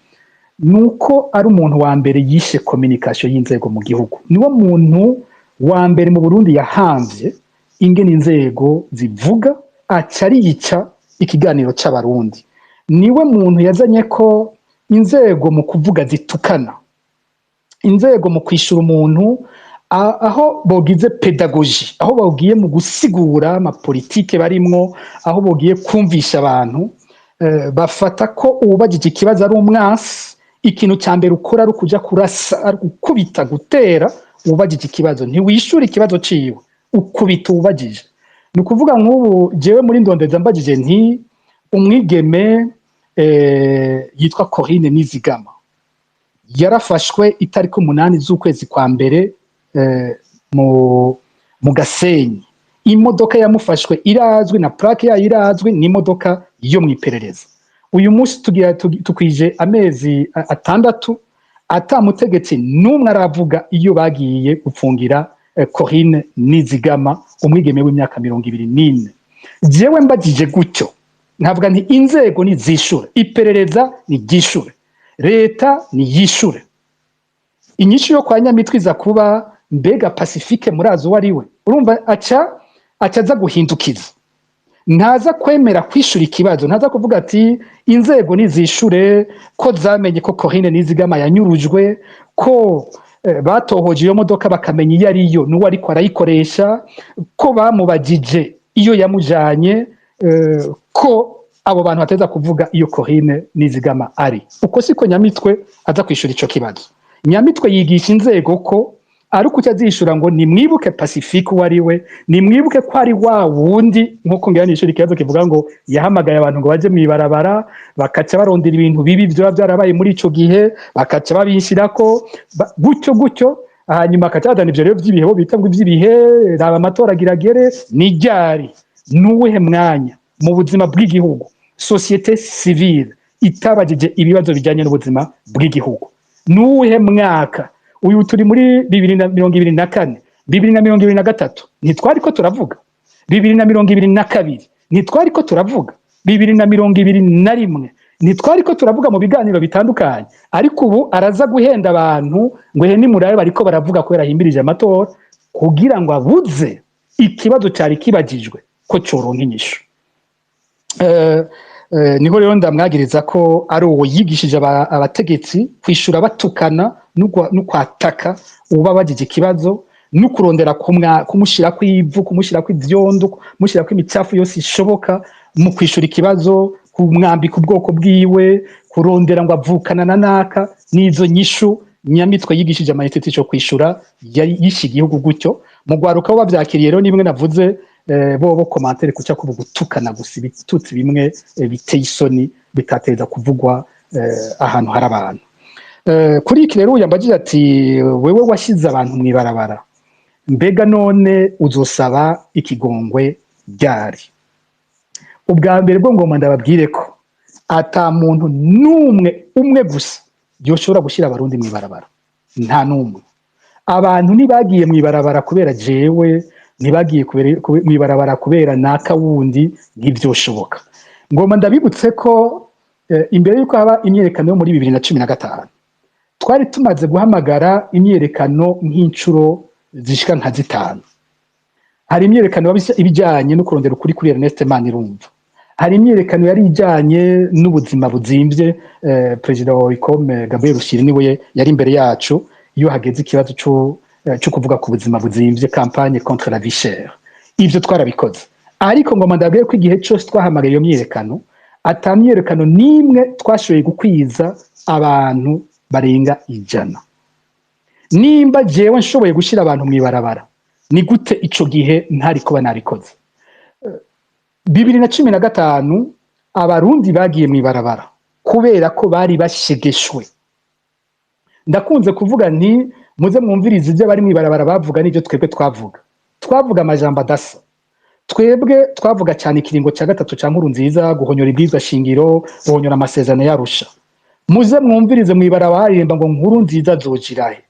nuko ari umuntu wa mbere yishe communication y'inzego mu gihugu niwo muntu wa mbere mu Burundi yahanvye ingene inzego zivuga acari yica ikiganiro c'abarundi niwe muntu yazanye ko inzego mu kuvuga zitukana inzego mu kwishura umuntu aho bogize pedagogie aho bogiye mu gusigura ama politike barimwo aho bogiye kumvisha abantu bafata ko ubajije ikibazo ari umwasi ikintu cya mbere ukora ari ukuja kurasa ukubita gutera ubajije ikibazo ntiwishura ikibazo ciwe ukubita ubajije ni ukuvuga nk'ubu jewe muri ndondeza mbajije nti umwigeme yitwa Corinne Nizigama yarafashwe itariki 8 z'ukwezi kwa mbere mu Gasenyi imodoka yamufashwe irazwi na plaque yayo irazwi ni imodoka yo mwiperereza uyu munsi tugira tukwije amezi 6 atamutegetsi numwe aravuga iyo bagiye gupfungira Corinne Nizigama umwigeme w'imyaka 24 jewe mbagije gutyo nkavuga nti inzego ni zishure iperereza ni gishure leta ni yishure inyishu yo kwa Nyamitwe iza kuba mbega Pacifique murazo wariwe urumva acaza guhindukiza ntaza kwemera kwishura ikibazo ntaza kuvuga ati inzego nizishure ko zamenye ko Corinne Nizigama yanyurujwe ko batohoje iyo modoka bakamenya iyo ariyo n'uwo ariko arayikoresha ko bamubagije iyo yamujanye ko abo bantu bateza kuvuga iyo Corinne Nizigama ari uko siko Nyamitwe aza kwishura ico kibazo Nyamitwe yigisha inzego ko ari uko cyazishura ngo ni mwibuke Pacifique wariwe ni mwibuke ko ari wa wundi nkuko ngira nishura ikibazo kivuga ngo yahamagaye abantu ngo baje mwibarabara bakaca barondera ibintu bibi byo byarabaye muri ico gihe bakaca babishirako gutyo hanyuma akacadana ivyo rero vy'ibihe bo bita ngo ivy'ibihe raba amatora agiragere ni ryari nuwuhe mwanya mu buzima bw'igihugu societe civile itabajije ibibazo bijanye n'ubuzima bw'igihugu nuwuhe mwaka uyu turi muri 2024 2023 ntitwariko turavuga 2022 ntitwariko turavuga 2021 ntitwariko turavuga mu biganiro bitandukanye ariko ubu araza guhenda abantu ngo he ni murabe bariko baravuga ko yarahimbirije amatora kugira ngo abuze ikibazo cyari kibagijwe ko coronka inyishu niho rero ndamwagiriza ko ari uwo yigishije abategetsi kwishura batukana no kwataka uba bagije ikibazo no kurondera kumushira kw'ivu kumushira kw'ivyondo kumushira kw'imicafu yose ishoboka mu kwishura ikibazo kumwambika ubwoko bwiwe kurondera ngo avukana na naka nizo nyishu nyamitwe yigishije amayetete cyo kwishura yishi igihugu gutyo mu gwaruka bo bavyakiriye rero nimwe navuze bo commentaire kuca kubu gutukana gusa ibitutsi bimwe biteye isoni bitateza kuvugwa ahantu hari abantu kuri iki rero yambagije ati wewe washize abantu mwibarabara mbega none uzosaba ikigongwe ryari ubwa mbere bwo ngoma ndababwire ko ata muntu umwe gusa yoshobora gushira abarundi mwibarabara nta numwe abantu nibagiye mwibarabara kubera jewe ntibagiye mwibarabara kubera naka wundi ntivyoshoboka ngoma ndabibutse ko imbere yuko haba imyerekano yo muri 2015 twari tumaze guhamagara imyerekano nk'incuro zishika nka zitanu hari imyerekano ibijanye no kurondera ukuri kuri Ernest Manirumva hari imyerekano yari ijanye n'ubuzima buzimvye president wa ICOM Gabriel Rushiri niwe yari imbere yacu iyo hageze ikibazo cyo kuvuga ku buzima buzimvye campagne contre la vie chère ivyo twarabikoze ariko ngoma ndabwiye ko igihe cyose twahamagaye iyo myerekano atamyerekano nimwe twashoboye gukwiza abantu barenga 100 nimba jewe nshoboye gushira abantu mwibarabara ni gute ico gihe ntari kuba narikoze 2015 abarundi bagiye mwibarabara kubera ko bari bashegeshwe ndakunze kuvuga nti muze mwumvirize ibyo bari mwibarabara bavuga n'ibyo twebwe twavuga amajambo adasa twebwe twavuga cyane ikiringo cya gatatu cya nkuru nziza guhonyora ibwirizwa shingiro guhonyora amasezerano yarusha muze mwumvirize mwibarabara haririmba ngo nkuru nziza zojirahe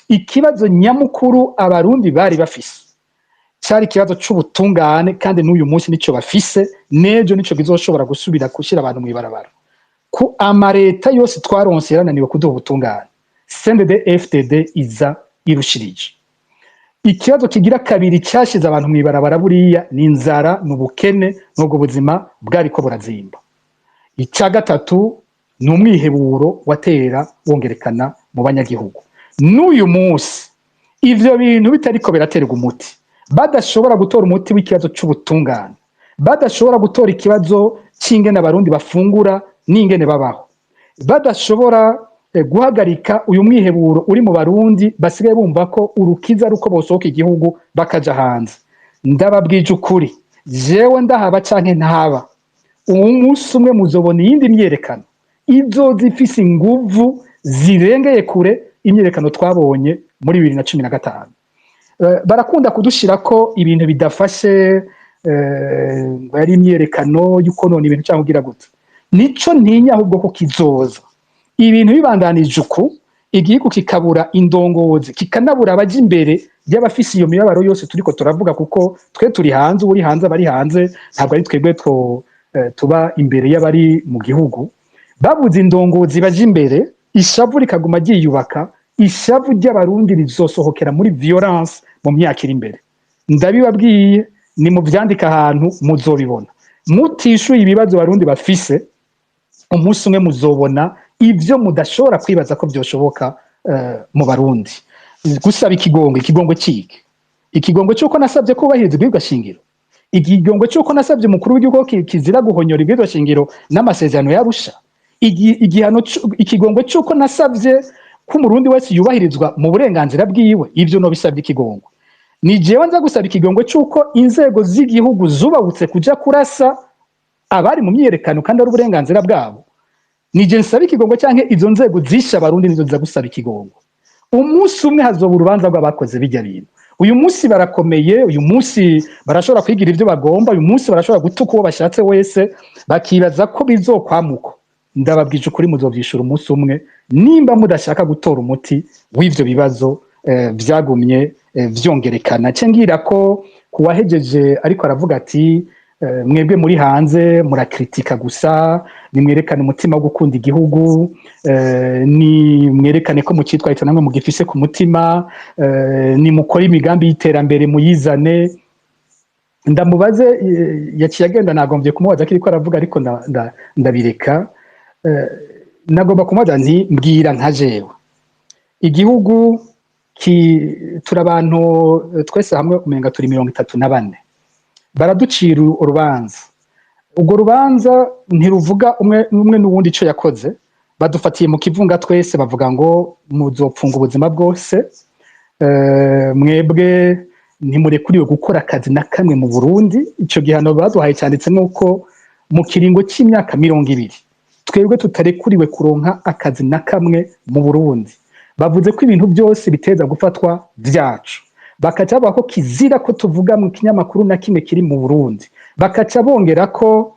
ikibazo nyamukuru abarundi bari bafise cyari ikibazo c'ubutungane kandi n'uyu munsi nico bafise nejo nico gizoshobora gusubira gushira abantu mwibarabara ku amareta yose twaronse yarananiwe kuduha ubutungane CNDD FDD iza irushirije ikibazo kigira kabiri cyashize abantu mwibarabara buriya ni inzara n'ubukene n'ubwo buzima bwari ko burazimba icya gatatu ni umwiheburo watera wongerekana mu banyagihugu n'uyu munsi ivyo bintu bitariko biraterwa umuti badashobora gutora umuti w'ikibazo c'ubutungane badashobora gutora ikibazo c'ingene abarundi bafungura n'ingene babaho badashobora guhagarika uyu mwiheburo uri mu barundi basigaye bumva ko urukiza ruko bosohoka igihugu bakaja hanze ndababwije ukuri jewe ndahaba canke ntaba umunsi umwe muzobona iyindi myerekano izo zifise inguvu zirengeye kure imyerekano twabonye muri 2015 barakunda kudushira ko ibintu bidafashe yari imyerekano yuko none ibintu cyangwa ugira gute nico ntinya ahubwo ko kizoza ibintu bibandanije uku igihugu kikabura indongozi kikanabura abaje imbere y'abafise iyo mibabaro yose turiko turavuga kuko twe turi hanze uri hanze abari hanze ntabwo ari twebwe tuba imbere y'abari mu gihugu babuze indongozi baje imbere ishavu rikaguma ryiyubaka ishavu ry'abarundi rizosohokera muri violence mu myaka iri imbere ndabibabwiye ni mu vyandika ahantu muzobibona mutishuye ibibazo abarundi bafise umunsi umwe muzobona ivyo mudashobora kwibaza ko byoshoboka mu barundi gusaba ikigongo cike ikigongo cyuko nasabye kubahiriza ibwirizwa shingiro ikigongo cyuko nasabye umukuru w'igihugu kizira guhonyora ibwirizwa shingiro n'amasezerano yarusha igihano ikigongo cyuko nasabye ko umurundi wese yubahirizwa mu burenganzira bwiwe ivyo no bisabye ikigongo ni jewe nza gusaba ikigongo cyuko inzego z'igihugu zubahutse kuja kurasa abari mu myerekano kandi ari uburenganzira bwabo nije nsaba ikigongo cyanke izo nzego zisha abarundi nizo ziza gusaba ikigongo umunsi umwe hazoba urubanza rw'abakoze bijya bintu. Uyu munsi barakomeye, uyu munsi barashobora kwigira ibyo bagomba, uyu munsi barashobora gutuka uwo bashatse wese, bakibaza ko bizokwamuko. Ndababwije ukuri muzovyishura umunsi umwe nimba mudashaka gutora umuti w'ivyo bibazo vyagumye vyongerekana. Cengira ko kuwahejeje ariko aravuga ati mwebwe muri hanze murakritika gusa, nimwerekane umutima wo gukunda igihugu, ni mwerekane ko mucitwarita namwe mugifise ku mutima, ni mukora imigambi y'iterambere muyizane. Ndamubaze yaciye agenda, nagombye kumubaza kiriko aravuga ariko ndabireka. Nagomba kumubaza nti mbwira nka jewe igihugu turi abantu twese hamwe umenga turi 34 baraducira urubanza. Ubwo rubanza ntiruvuga umwe n'uwundi ico yakoze, badufatiye mu kivunga twese bavuga ngo muzopfunga ubuzima bwose, mwebwe ntimurekuriwe gukora akazi na kamwe mu Burundi. Ico gihano baduhaye cyanditse nuko mu kiringo c'imyaka 20 twebwe tutarekuriwe kuronka akazi na kamwe mu Burundi. Bavuze ko ibintu byose biteza gufatwa vyacu, bakaca bavuga ko kizira ko tuvuga mu kinyamakuru na kimwe kiri mu Burundi, bakaca bongera ko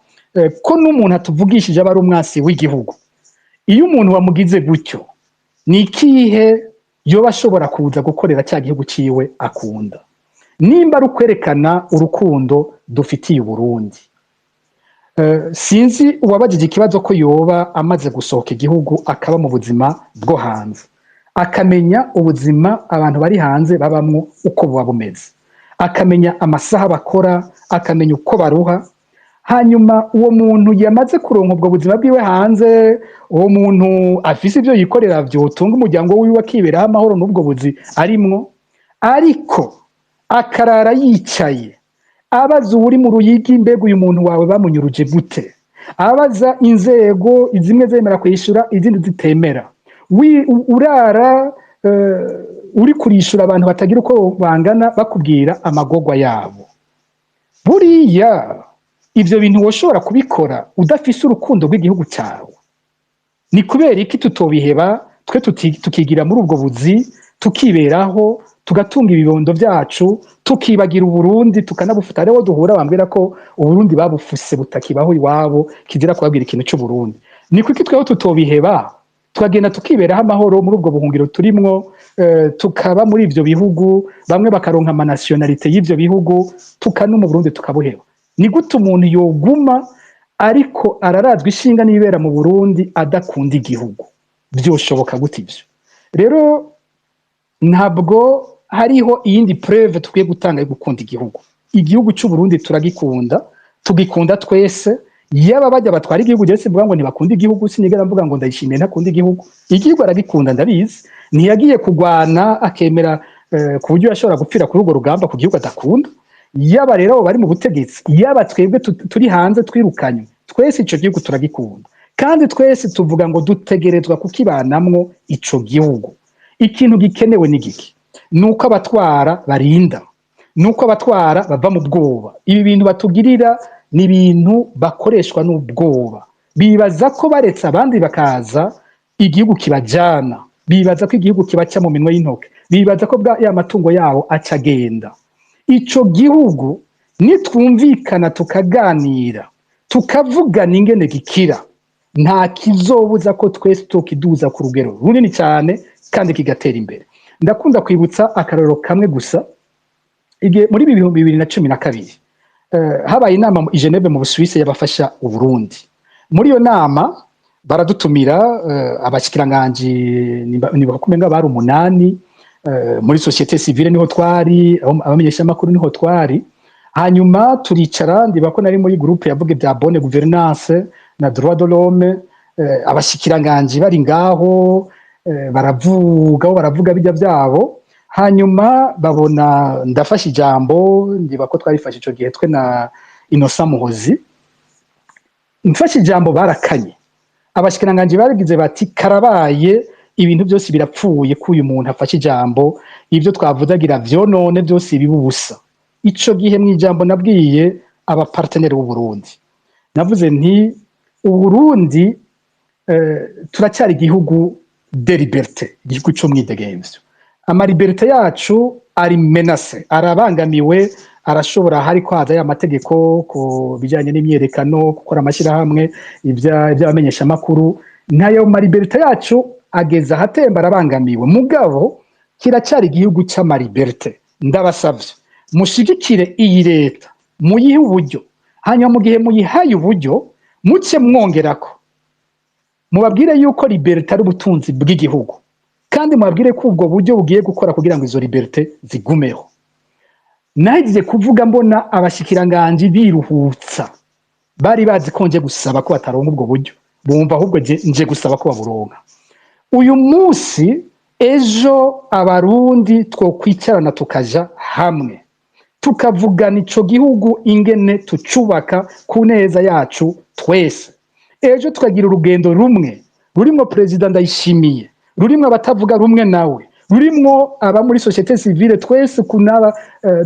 n'umuntu atuvugishije aba ari umwasi w'igihugu. Iyo umuntu wamugize gutyo, ni ikihe yoba ashobora kuza gukorera cya gihugu ciwe akunda? Nimba ari ukwerekana urukundo dufitiye Burundi, sinzi uwabajije ikibazo ko yoba amaze gusohoka igihugu akaba mu buzima bwo hanze, akamenya ubuzima abantu bari hanze babamwo uko buba bumeze, akamenya amasaha bakora, akamenya uko baruha. Hanyuma uwo muntu yamaze kuronka ubwo buzima bwiwe hanze, uwo muntu afise ibyo yikorera vyotunga umuryango wiwe akiberaho amahoro n'ubwo buzi arimwo, ariko akarara yicaye abaza uri mu Ruyigi, mbega uyu muntu wawe bamunyuruje gute, abaza inzego zimwe zemera kwishura izindi zitemera, urara uri kurishura abantu batagira uko bangana bakubwira amagorwa yabo. Buriya ivyo bintu woshobora kubikora udafise urukundo rw'igihugu cyawe? Ni kubera iki tutobiheba twe tukigira muri ubwo buzi, tukiberaho, tugatunga ibibondo vyacu, tukibagira Uburundi, tukanabufuta? Rero duhura bambwira ko Uburundi babufuse butakibaho iwabo, kizira kubabwira ikintu c'Uburundi. Ni kuki tweho tutobiheba tukagenda tukiberaho amahoro muri ubwo buhungiro turimwo, tukaba muri ivyo bihugu, bamwe bakaronka amanationalite y'ivyo bihugu, tukanuma Burundi tukabuheba? Ni gute umuntu yoguma ariko ararazwa ishinga n'ibera mu Burundi adakunda igihugu? Byoshoboka gute ivyo? Rero ntabwo hariho iyindi preuve tukwiye gutanga yo gukunda igihugu. Igihugu cy'u Burundi turagikunda, tugikunda twese. Yaba bajya batwara igihugu cyose mvuga ngo ntibakunda igihugu, sinigera mvuga ngo ndayishimiye ntakunda igihugu. Igihugu aragikunda, ndabizi. Ntiyagiye kugwana akemera ku buryo yashobora gupfira kuri urwo rugamba ku gihugu adakunda. Yaba rero bari mu butegetsi, yaba twebwe turi hanze twirukanywe, twese ico gihugu turagikunda, kandi twese tuvuga ngo dutegerezwa kukibanamwo ico gihugu. Ikintu gikenewe ni giki? Nuko abatwara barinda, nuko abatwara bava mu bwoba. Ibi bintu batugirira ni ibintu bakoreshwa n'ubwoba, bibaza ko baretse abandi bakaza igihugu kibajana, bibaza ko igihugu kibaca mu minwe y'intoke, bibaza ko ya matungo yabo acagenda. Ico gihugu nitwumvikana tukaganira tukavugana ingene gikira, nta kizobuza ko twese tukiduza ku rugero runini cyane kandi kigatera imbere. Ndakunda kwibutsa akarorero kamwe gusa. Muri 2012 habaye inama i Geneve mu Busuwisi y'abafasha Uburundi. Muri iyo nama baradutumira abashikiranganje nibakumenga bari 8, muri societe civile niho twari, abamenyesha makuru niho twari. Hanyuma turicara, ndibako nari muri groupe yavuga bya bonne gouvernance na droit de l'homme, abashikiranganje bari ngaho baravuga bijya byabo. Hanyuma babona ndafashe ijambo, ndibako twarifashe ico gihe twe na Innocent Muhozi. Mfashe ijambo barakanye, abashikiranganje baragize bati karabaye, ibintu byose birapfuye ko uyu muntu afashe ijambo, ibyo twavuzagira vyonone byose bibubusa. Ico gihe mu ijambo nabwiye aba partenaire b'u Burundi, navuze nti Uburundi turacyari igihugu de liberté igihugu c'umwidegemvyo ama liberté yacu ari menace arabangamiwe arashobora hari kwaza ya mategeko ku bijanye n'imyerekano gukora amashirahamwe ivy'abamenyesha makuru nayo ma liberté yacu ageza hatemba arabangamiwe mugabo kiracyari igihugu c'ama liberté ndabasavye mushigikire iyi leta muyihe uburyo hanyuma mu gihe muyihaye uburyo muce mwongerako mubabwire yuko liberté ari ubutunzi bw'igihugu kandi mubabwire ko ubwo buryo bugiye gukora kugira ngo izo liberté zigumeho nagize kuvuga mbona abashikiranganje biruhutsa bari bazi ko nje gusaba ko bataronka ubwo buryo bumva ahubwo nje gusaba ko baburonka uyu munsi ejo abarundi twokwicarana tukaja hamwe tukavugana ico gihugu ingene tucubaka ku neza yacu twese ejo tukagira urugendo rumwe rurimwo perezida Ndayishimiye rurimwo abatavuga rumwe nawe rurimwo aba muri societe civile twese kunaba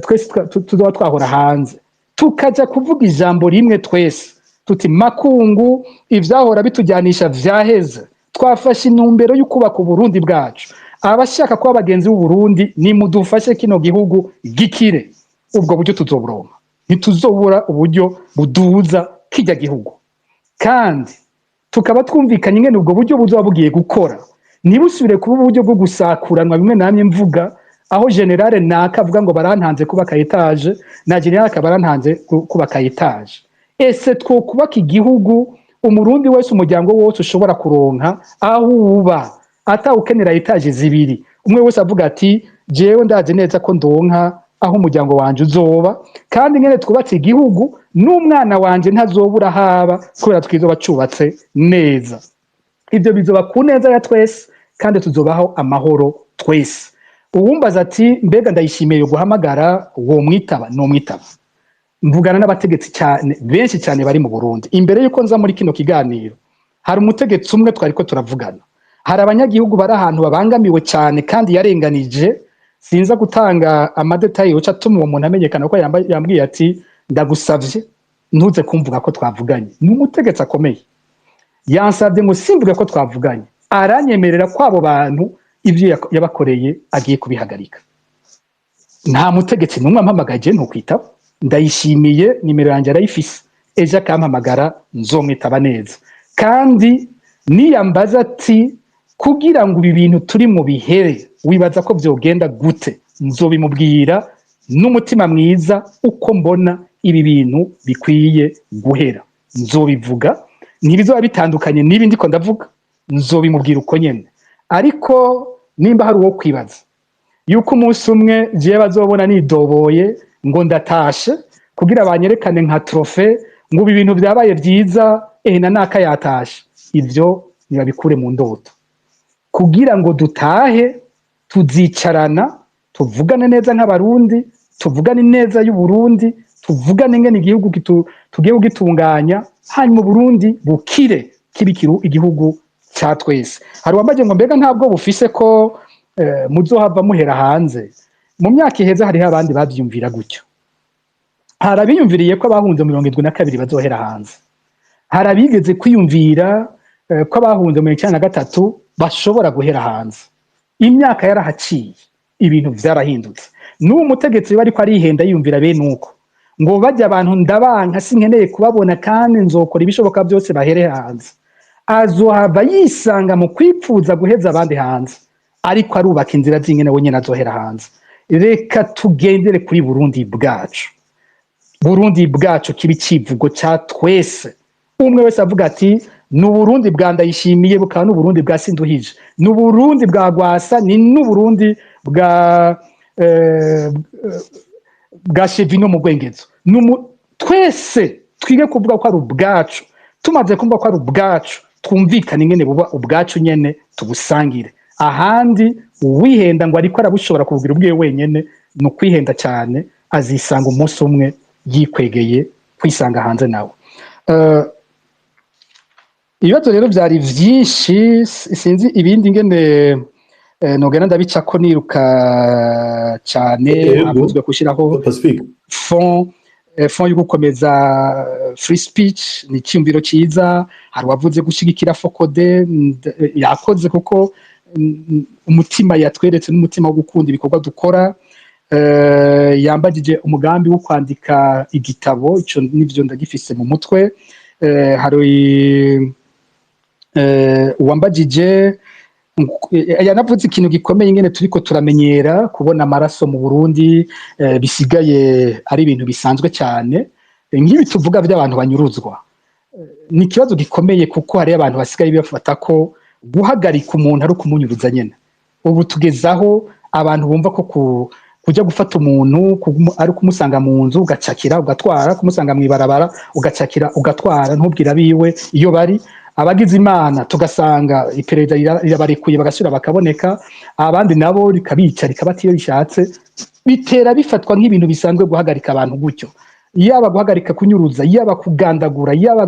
twese tuzoba twahora hanze tukaja kuvuga ijambo rimwe twese tuti makungu ivyahora bitujyanisha vyaheze twafashe intumbero y'ukubaka Burundi bwacu abashaka ko abagenzi b'u Burundi ni mudufashe kino gihugu gikire ubwo buryo tuzoburonka ntituzobura uburyo buduza kijya gihugu kandi tukaba twumvikanye ingene ubwo buryo buzoba bugiye gukora nibusubire kuba uburyo bwo gusakuranwa bimwe namye mvuga aho generale naka avuga ngo barantanze kubaka etage na generale akabarantanze kubaka etage ese two kubaka igihugu umurundi wese umuryango wose ushobora kuronka aho uba atawukenera etage zibiri umwe wese avuga ati jewe ndaje neza ko ndonka aho umuryango wanje uzoba kandi ngene twubatse igihugu n'umwana wanje ntazobura haba kubera twizoba cubatse neza ibyo bizoba ku neza ya twese kandi tuzobaho amahoro twese uwumbaza ati mbega Ndayishimiye guhamagara uwo mwitaba no mwitaba mvugana n'abategetsi cyane benshi cyane bari mu Burundi imbere yuko nza muri kino kiganiro hari umutegetsi umwe twariko turavugana hari abanyagihugu bari ahantu babangamiwe cyane kandi yarenganije sinza gutanga amadetayi yoca atuma uwo muntu amenyekana ko yambwiye ati ndagusavye ntuze kumvuga ko twavuganye ni umutegetsi akomeye yansabye ngo simvuge ko twavuganye aranyemerera ko abo bantu ibyo yabakoreye agiye kubihagarika nta mutegetsi n'umwe ampamagaje ntukwitaba Ndayishimiye nimero yanjye arayifise ejo akampamagara nzomwitaba neza kandi niyambaza ati kugira ngo ibi bintu turi mu bihere wibaza ko byogenda gute nzobimubwira n'umutima mwiza uko mbona ibi bintu bikwiye guhera nzobivuga ntibizoba bitandukanye n'ibindi ko ndavuga nzobimubwira uko nyene ariko nimba hari uwo kwibaza yuko umunsi umwe jewe bazobona nidoboye ngo ndatashe kugira banyerekane nka trofe ngo ibi bintu byabaye byiza na naka yatashe ivyo nibabikure mu ndoto kugira ngo dutahe tuzicarana tuvugane neza nk'abarundi tuvugane neza y'u Burundi tuvugane ingene igihugu tugiye kugitunganya hanyuma Burundi bukire kibikiru igihugu cya twese hari wambaje ngo mbega ntabwo bufise ko muzohava muhera hanze mu myaka iheze hariho abandi bavyumvira gutyo harabiyumviriye ko abahunze 72 bazohera hanze harabigeze kwiyumvira ko abahunze 1993 bashobora guhera hanze imyaka yarahaciye ibintu vyarahindutse n'uwo mutegetsi bari ko arihenda yumvira bene uko ngo bajya abantu ndabanka sinkeneye kubabona kandi nzokora ibishoboka byose bahere hanze azohava yisanga mu kwipfuza guheza abandi hanze ariko arubaka inzira z'ingene we nyene azohera hanze reka tugendere kuri Burundi bwacu kibi civugo ca twese umwe wese avuga ati n'Uburundi bwa Ndayishimiye bukaba n'Uburundi bwa Sinduhije n'Uburundi bwa Gwasa ni n'Uburundi bwa Shevino mu Gwengezo twese twige kuvuga ko ari ubwacu tumaze kumva ko ari ubwacu twumvikana ingene buba ubwacu nyene tubusangire ahandi uwihenda ngo ariko arabushobora kuvugira ubwiye wenyene no kwihenda cyane azisanga umunsi umwe yikwegeye kwisanga hanze nawe ibibazo rero byari vyinshi sinzi ibindi ngene nogenda ndabica ko niruka cyane havuzwe gushiraho fond yo gukomeza free speech ni icyumviro cyiza hari wavuze gushigikira fokode yakoze kuko umutima yatweretse n'umutima wo gukunda ibikorwa dukora. Yambagije umugambi wo kwandika igitabo, ico nivyo ndagifise mu mutwe. Hari uwambagije yanavuze ikintu gikomeye ingene turiko turamenyera kubona amaraso mu Burundi bisigaye ari ibintu bisanzwe cyane. Nk'ibi tuvuga by'abantu banyuruzwa ni ikibazo gikomeye, kuko hari abantu basigaye bafata ko guhagarika umuntu ari ukumunyuruza nyene. Ubu tugezaho abantu bumva ko kujya gufata umuntu ari kumusanga mu nzu ugacakira ugatwara, kumusanga mu ibarabara ugacakira ugatwara, ntubwira biwe iyo bari. Abagize Imana tugasanga iperereza irabarekuye bagasubira bakaboneka, abandi nabo rikabica rikabata iyo rishatse. Bitera bifatwa nk'ibintu bisanzwe guhagarika abantu gutyo, yaba guhagarika kunyuruza, yaba kugandagura, yaba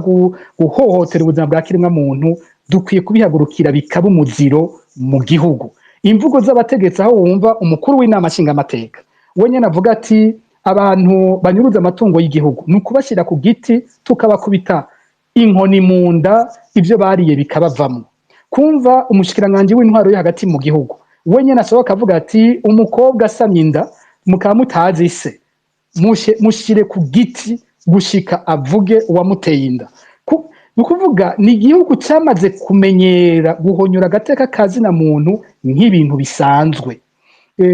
guhohotera ubuzima bwa kiremwa muntu. Dukwiye kubihagurukira bikaba umuziro mu gihugu. Imvugo z'abategetsi aho wumva umukuru w'inama nshingamateka we nyene avuga ati abantu banyuruza amatungo y'igihugu ni ukubashyira ku giti tukabakubita inkoni mu nda, ivyo bariye bikabavamo. Kumva umushikiranganje w'intwaro yo hagati mu gihugu we nyene asohoka avuga ati umukobwa asamye inda mukaba mutazi se, mushire ku giti gushika avuge uwamuteye inda. Ni ukuvuga ni igihugu cyamaze kumenyera guhonyora agateka kazina muntu nk'ibintu bisanzwe.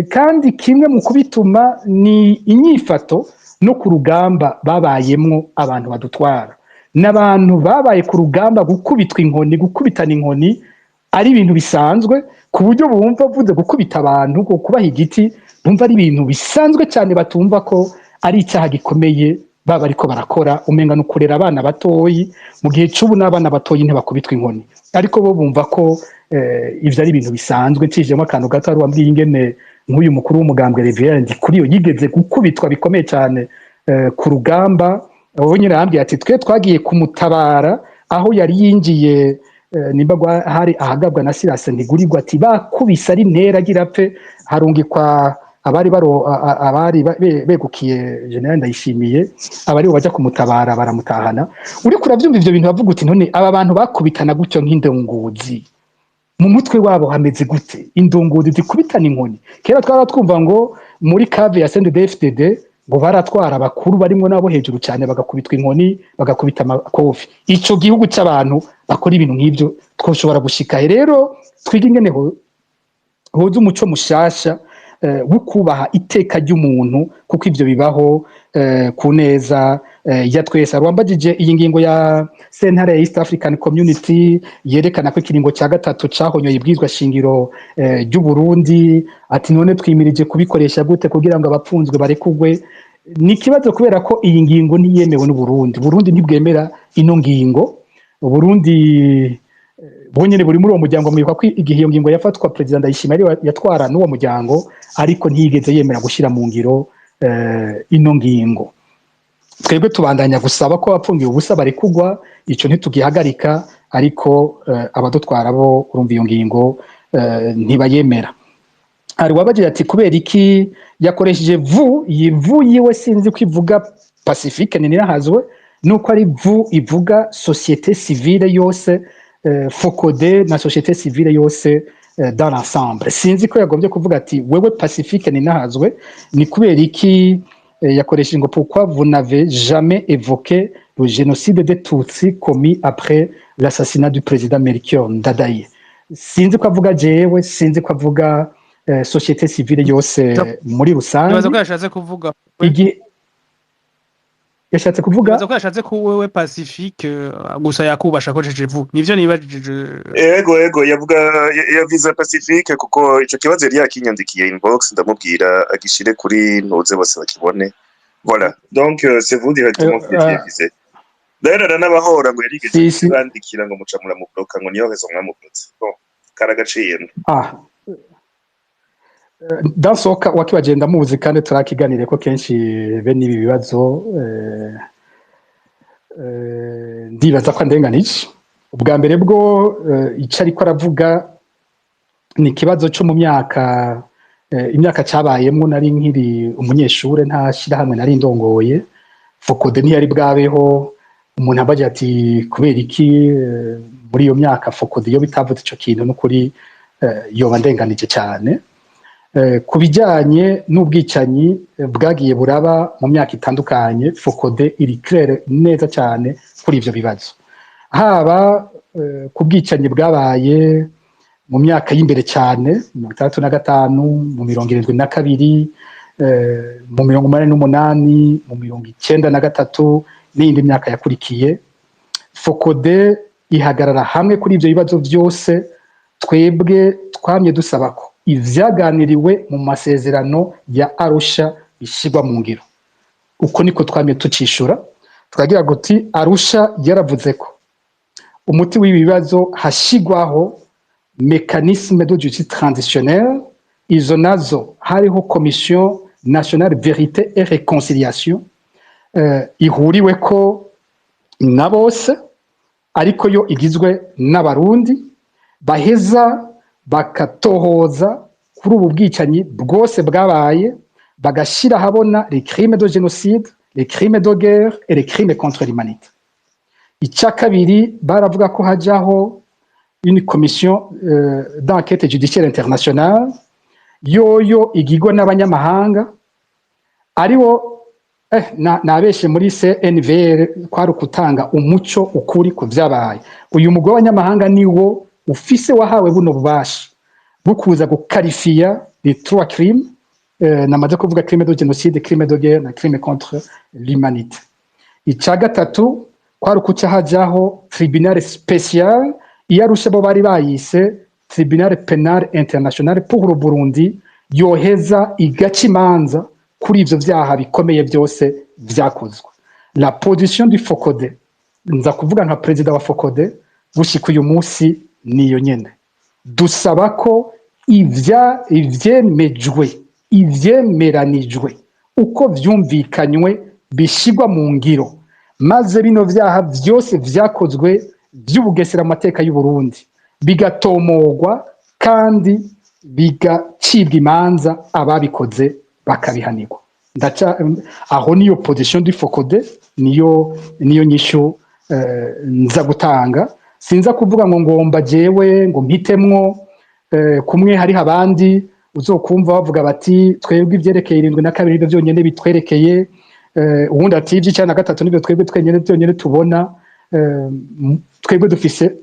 Kandi kimwe mu kubituma ni inyifato no ku rugamba babayemwo abantu badutwara. N'abantu babaye ku rugamba gukubitwa inkoni, gukubitana inkoni ari ibintu bisanzwe, ku buryo bumva vuze gukubita abantu, kubaha igiti bumva ari ibintu bisanzwe cyane, batumva ko ari icyaha gikomeye baba ariko barakora. Umenga no kurera abana batoyi, mu gihe c'ubu n'abana batoyi ntibakubitwa inkoni, ariko bo bumva ko ivyo ari ibintu bisanzwe. Cijemo akantu gato ari wambwiye ingene nk'uyu mukuru w'umugambwe Reverend Ndikuriyo yigeze gukubitwa bikomeye cyane ku rugamba. Abo nyine arambwiye ati twe twagiye kumutabara aho yari yinjiye, nimba hari ahagabwa na Silas Ntigurirwa, ati bakubise ari ntera agira apfe, harungikwa abari begukiye General Ndayishimiye, abari baja kumutabara baramutahana. Uriko uravyumva ivyo bintu bavuga uti none aba bantu bakubitana gutyo nk'indongozi, mu mutwe wabo hameze gute? Indongozi zikubitana inkoni. Kera twara twumva ngo muri cave ya CNDD-FDD ngo baratwara abakuru barimwo nabo hejuru cyane bagakubitwa inkoni, bagakubita amakofi. Ico gihugu cy'abantu bakora ibintu nk'ivyo twoshobora gushika he? Rero twiga ingene hoza umuco mushasha wo kubaha iteka ry'umuntu, kuko ivyo bibaho ku neza ya twese. Rwambagije iyi ngingo ya sentare ya East African Community yerekana ko ikiringo cya gatatu cahonyoye ibwizwa shingiro ry'u Burundi, ati none twimirije kubikoresha gute kugira ngo abapfunzwe barekugwe? Ni kibazo kubera ko iyi ngingo ntiyemewe n'u Burundi. Burundi ntibwemera ino ngingo. Burundi bonyene buri muri uwo muryango, mwibuka ko igihe iyo ngingo yafatwa President Ndayishimiye yatwara n'uwo muryango, ariko ntiyigeze yemera gushira mu ngiro ino ngingo. Twebwe tubandanya gusaba ko abapfungiye ubusa barekugwa, ico ntitugihagarika, ariko abadutwara bo urumva iyo ngingo ntibayemera. Ari wabagira ati kubera iki yakoresheje vu yiwe, sinzi ko ivuga Pacifique ninirahazwe, nuko ari vu ivuga société civile yose, Focode na société civile yose dans l'ensemble. Sinzi ko yagombye kuvuga ati wewe Pacifique ninahazwe, ni kubera iki yakoresheje ngo pourquoi vous n'avez jamais évoqué le génocide des Tutsis commis après l'assassinat du président Melchior Ndadaye. Sinzi ko avuga jewe, sinzi ko avuga société civile yose muri rusange. Nibaza ko yashatse kuvuga yashatse kuvuga nibaza ko yashatse ko wewe Pacifique gusa yakubasha akoresheje vu. Nivyo nibajije. Ego yaviza Pacifique, kuko ico kibazo yari yakinyandikiye inbox, ndamubwira agishire kuri ntuze bose bakibone. Voilà, donc c'est vous directement qui yavize. D'ailleurs n'abahora ngo yarigeze kwandikira ngo mucamura mu bloka ngo niyo rezo mwamublotse. Bon, karagaciye. Dansoka wakibagenda muzi kandi turakiganire ko kenshi bene ibi bibazo ndibaza ko ndenganije. Ubwa mbere bwo ico ariko aravuga ni ikibazo cyo mu imyaka cabayemwo nari nkiri umunyeshure, ntashira hamwe nari ndongoye. Focode ntiyari bwabeho. Umuntu abaje ati kubera iki muri iyo myaka Focode iyo bitavuze ico kintu n'ukuri yoba ndenganije cyane ku bijyanye n'ubwicanyi bwagiye buraba mu myaka itandukanye Focode iri claire neza cyane kuri ivyo bibazo haba ku bwicanyi bwabaye mu myaka y'imbere cyane 1965 mu 1972 mu 1988 mu 1993 n'indi myaka yakurikiye Focode ihagarara hamwe kuri ivyo bibazo byose twebwe twamye dusaba ko ivyaganiriwe mu masezerano ya Arusha bishigwa mu ngiro uko niko twamye tucishura twagira guti Arusha yaravuze ko umuti w'ibibazo hashigwaho mécanisme de justice transitionnelle izo nazo hariho commission nationale vérité et réconciliation ihuriwe ko na bose ariko yo igizwe n'abarundi baheza bakatohoza kuri ubu bwicanyi bwose bwabaye bagashira habona les crimes de génocide les crimes de guerre et les crimes contre l'humanité icya kabiri baravuga ko hajaho une commission d'enquête judiciaire internationale yoyo igigwa n'abanyamahanga ariwo nabeshe muri CNVR kwari kutanga umuco ukuri ku vyabaye uyu mugwi w'abanyamahanga niwo ufise wahawe buno bubasha bukuza gukarifiya les trois crimes namaze kuvuga crime de génocide crime de guerre na crime contre l'humanité icya gatatu kwari kuca hajaho tribunal spécial iyarusha bo bari bayise tribunal pénal international pour le Burundi yoheza igaca imanza kuri ivyo vyaha bikomeye byose vyakozwe la position du Focode nza kuvuga nka president wa Focode gushika uyu munsi niyo nyene dusaba ko ivyemeranijwe uko vyumvikanywe bishigwa mu ngiro maze bino vyaha vyose vyakozwe vy'ubugesera amateka y'u Burundi bigatomogwa kandi bigacibwa imanza ababikoze bakabihanirwa aho niyo position du Focode niyo nyishu nza gutanga sinza kuvuga ngo ngomba jewe ngo mpitemwo kumwe hari abandi uzokumva bavuga bati twebwe ivyerekeye 72 ibyo byonyene bitwerekeye ubundi ati ivy'icana gatatu nibyo twebwe twenyene byonyene tubona twebwe dufise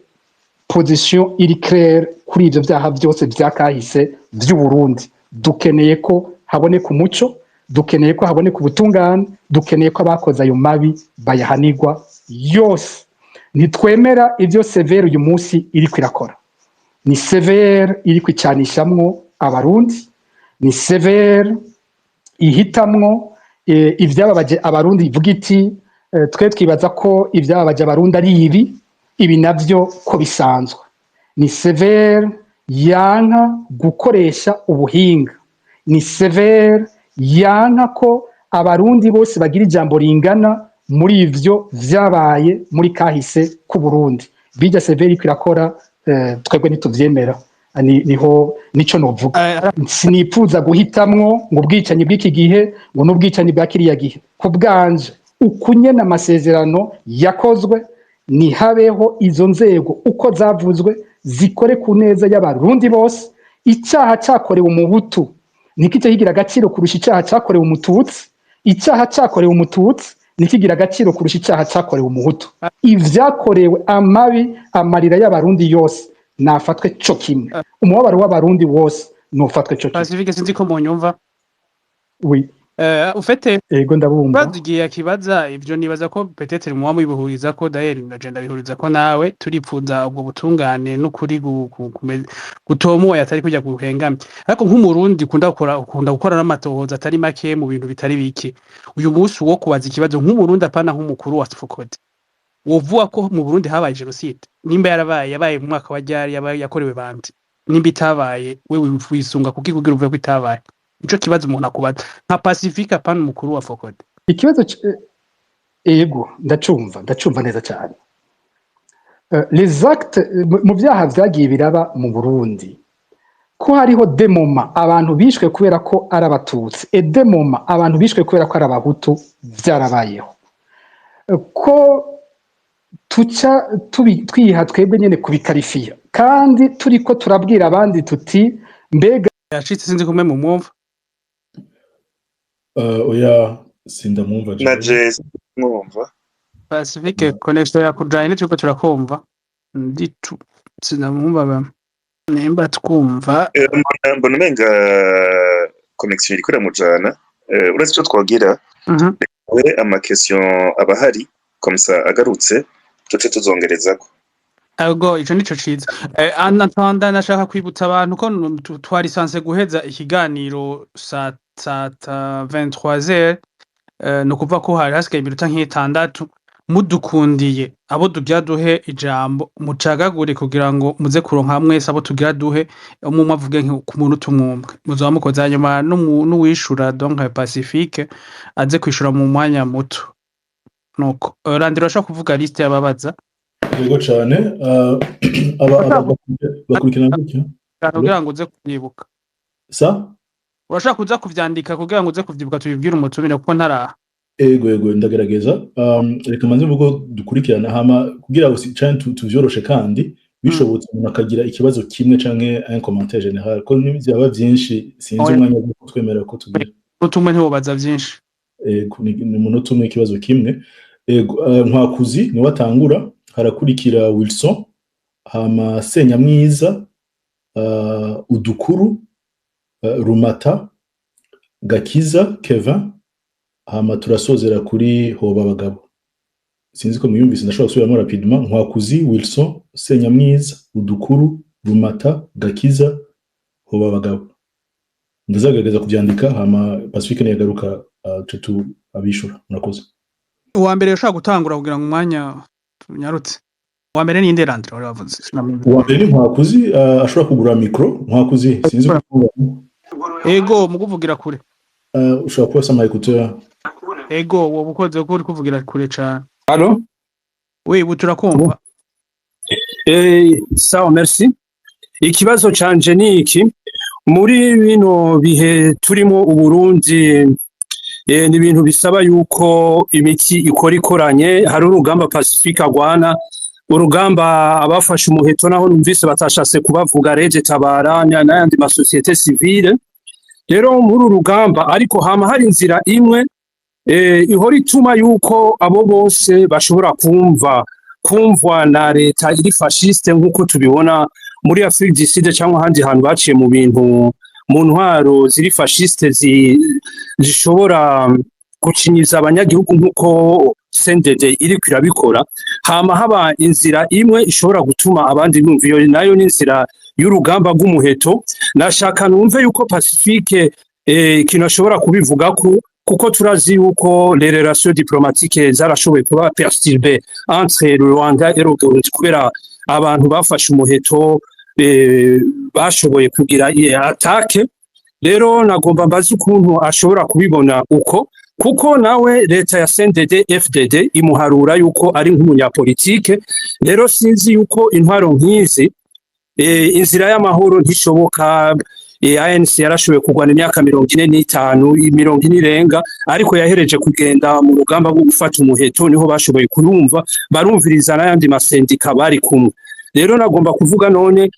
position iri claire kuri ivyo vyaha byose vyakahise vy'u Burundi dukeneye ko haboneka umuco dukeneye ko haboneka ubutungane dukeneye ko abakoze ayo mabi bayahanirwa yose ntitwemera ivyo severe uyu munsi iri kwirakora ni severe iri kwicanishamwo abarundi ni severe ihitamwo ivyababaje abarundi ivuga iti twe twibaza ko ivyababaje abarundi ari ibi navyo ko bisanzwe ni severe yanka gukoresha ubuhinga ni severe yanka ko abarundi bose bagira ijambo ringana muri ivyo vyabaye muri kahise ku Burundi bijya severe kwirakora twebwe nituvyemera nico novuga sinipfuza guhitamwo ngo ubwicanyi bw'iki gihe ngo n'ubwicanyi bwa kiriya gihe ku bwanje ukunye n'amasezerano yakozwe ni habeho izo nzego uko zavuzwe zikore ku neza y'abarundi bose icyaha cyakorewe umuhutu nikice higira agaciro kurusha icyaha cyakorewe umututsi icyaha cyakorewe umututsi nikigira agaciro kurusha icyaha cyakorewe umuhutu ivyakorewe amabi amarira y'abarundi yose nafatwe cyo kimwe umubabaro w'abarundi wose nufatwe cyo kimwe Pacifique sinzi ko munyumva oui ufite ego ndabumva bazigiye akibaza ivyo nibaza ko peut-être mu wamubihuriza ko daher ngagenda bihuriza ko nawe turipfuza ubwo butungane n'ukuri gutomoya atari kujya guhengamye ariko nk'umurundi ukunda gukora n'amatohoza atari make mu bintu bitari biki uyu munsi wo kubaza ikibazo nk'umurundi apana nk'umukuru wa Focode wovuga ko mu Burundi habaye genocide nimba yabaye mu mwaka wa ryari yakorewe bandi nimba itabaye wewe wisunga kuki kugira uvuye ko itabaye ico kibazo umuntu akubaza nka Pacifique apana umukuru wa Focode ikibazo ego ndacumva neza cyane les actes mu vyaha vyagiye biraba mu Burundi ko hariho demoma abantu bishwe kubera ko ari abatutsi et demoma abantu bishwe kubera ko ari abahutu vyarabayeho ko tuca twiha twebwe nyene kubikarifiya kandi turiko turabwira abandi tuti mbega yashitse sinzi kumwe mu mwumva oya sindamwumva na jewe Jess mwumva Pacifique connection ya kujanye turiko turakumva nditu sinamwumva nimba twumva mbona umenga connection iriko iramujana uretse icyo twagira we amakestion aba ahari komisa agarutse tuce tuzongerezako Algo ico nico ciza anatanda nashaka kwibutsa abantu ko twari sanse guheza ikiganiro saa 23h no kuva ko hari hasigaye iminota nk'itandatu mudukundiye abo tugira duhe ijambo mucagagure kugira ngo muze kuronka mwese abo tugira duhe umwe avuge ku muntu tumwumwe muzoba mukoza nyuma n'uwishura donc Pacifique aze kwishura mu mwanya muto nuko Randiro ashaka kuvuga liste y'ababaza yego cyane aba bakurikirana gutyo kugira ngo uze kubyibuka sa urashaka kuza kuvyandika kugira ngo uze kuvyibuka tubibwire umutumire kuko ntaraha yego ndagerageza reka manze mvugo dukurikirana hama kugira ngo cyane tuvyoroshe kandi bishobotse umuntu akagira ikibazo kimwe canke un commentaire général ko byaba byinshi sinzi umwanya wo twemera ko tugira utumwe ntiwobaza byinshi ni umuntu umwe ikibazo kimwe Nkwakuzi ni watangura harakurikira Wilson hama Senyamwiza Udukuru Rumata Gakiza Kevin hama turasozera kuri Hoba Abagabo sinzi ko muyumvise ndashobora gusubiramo rapidement Nkwakuzi Wilson Senyamwiza Udukuru Rumata Gakiza Hoba Abagabo ndazagerageza kubyandika hama Pacifique yagaruka tutu abishura murakoze uwa mbere ushaka gutangura kugira ngo umwanya tunyarutse uwa mbere ni Randiro wari wavuze uwa mbere ni Nkwakuzi ashobora kugura micro Nkwakuzi sinzi ko ego mukuvugira kure ushobora kuba sama écouteur ego wo bukoze ko uri kuvugira kure cyane Allo oui turakumva sawa merci ikibazo canje ni iki muri bino bihe turimo uburundi ni ibintu bisaba yuko imiti ikoranye hari urugamba Pacifique agwana urugamba abafashe umuheto naho numvise batashase kubavuga Reje Tabara n'ayandi masosiyete civile rero muri urugamba ariko hama hari inzira imwe ihora ituma yuko abo bose bashobora kumvwa na leta iri fasciste nk'uko tubibona muri Afrique du Sud cyangwa ahandi hantu baciye mu bintu mu ntwaro ziri fasciste zishobora gucinyiza abanyagihugu nk'uko CNDD iri kwirabikora hama haba inzira imwe ishobora gutuma abandi bumva iyo nayo ni inzira y'urugamba rw'umuheto nashaka numve yuko Pacifique ikintu ashobora kubivuga kuko turazi yuko les relations diplomatiques zarashoboye kuba perturbées entre le Rwanda et le Burundi kubera abantu bafashe umuheto bashoboye kugira atake rero nagomba mbaza ukuntu ashobora kubibona uko kuko nawe leta ya CNDD FDD imuharura yuko ari nk'umunyapolitike rero sinzi yuko intwaro nk'izi inzira y'amahoro ntishoboka ANC yarashoboye kugwana imyaka 45 40 irenga ariko yahereje kugenda mu rugamba rwo gufata umuheto niho bashoboye kurumva barumviriza n'ayandi masendika bari kumwe rero nagomba kuvuga none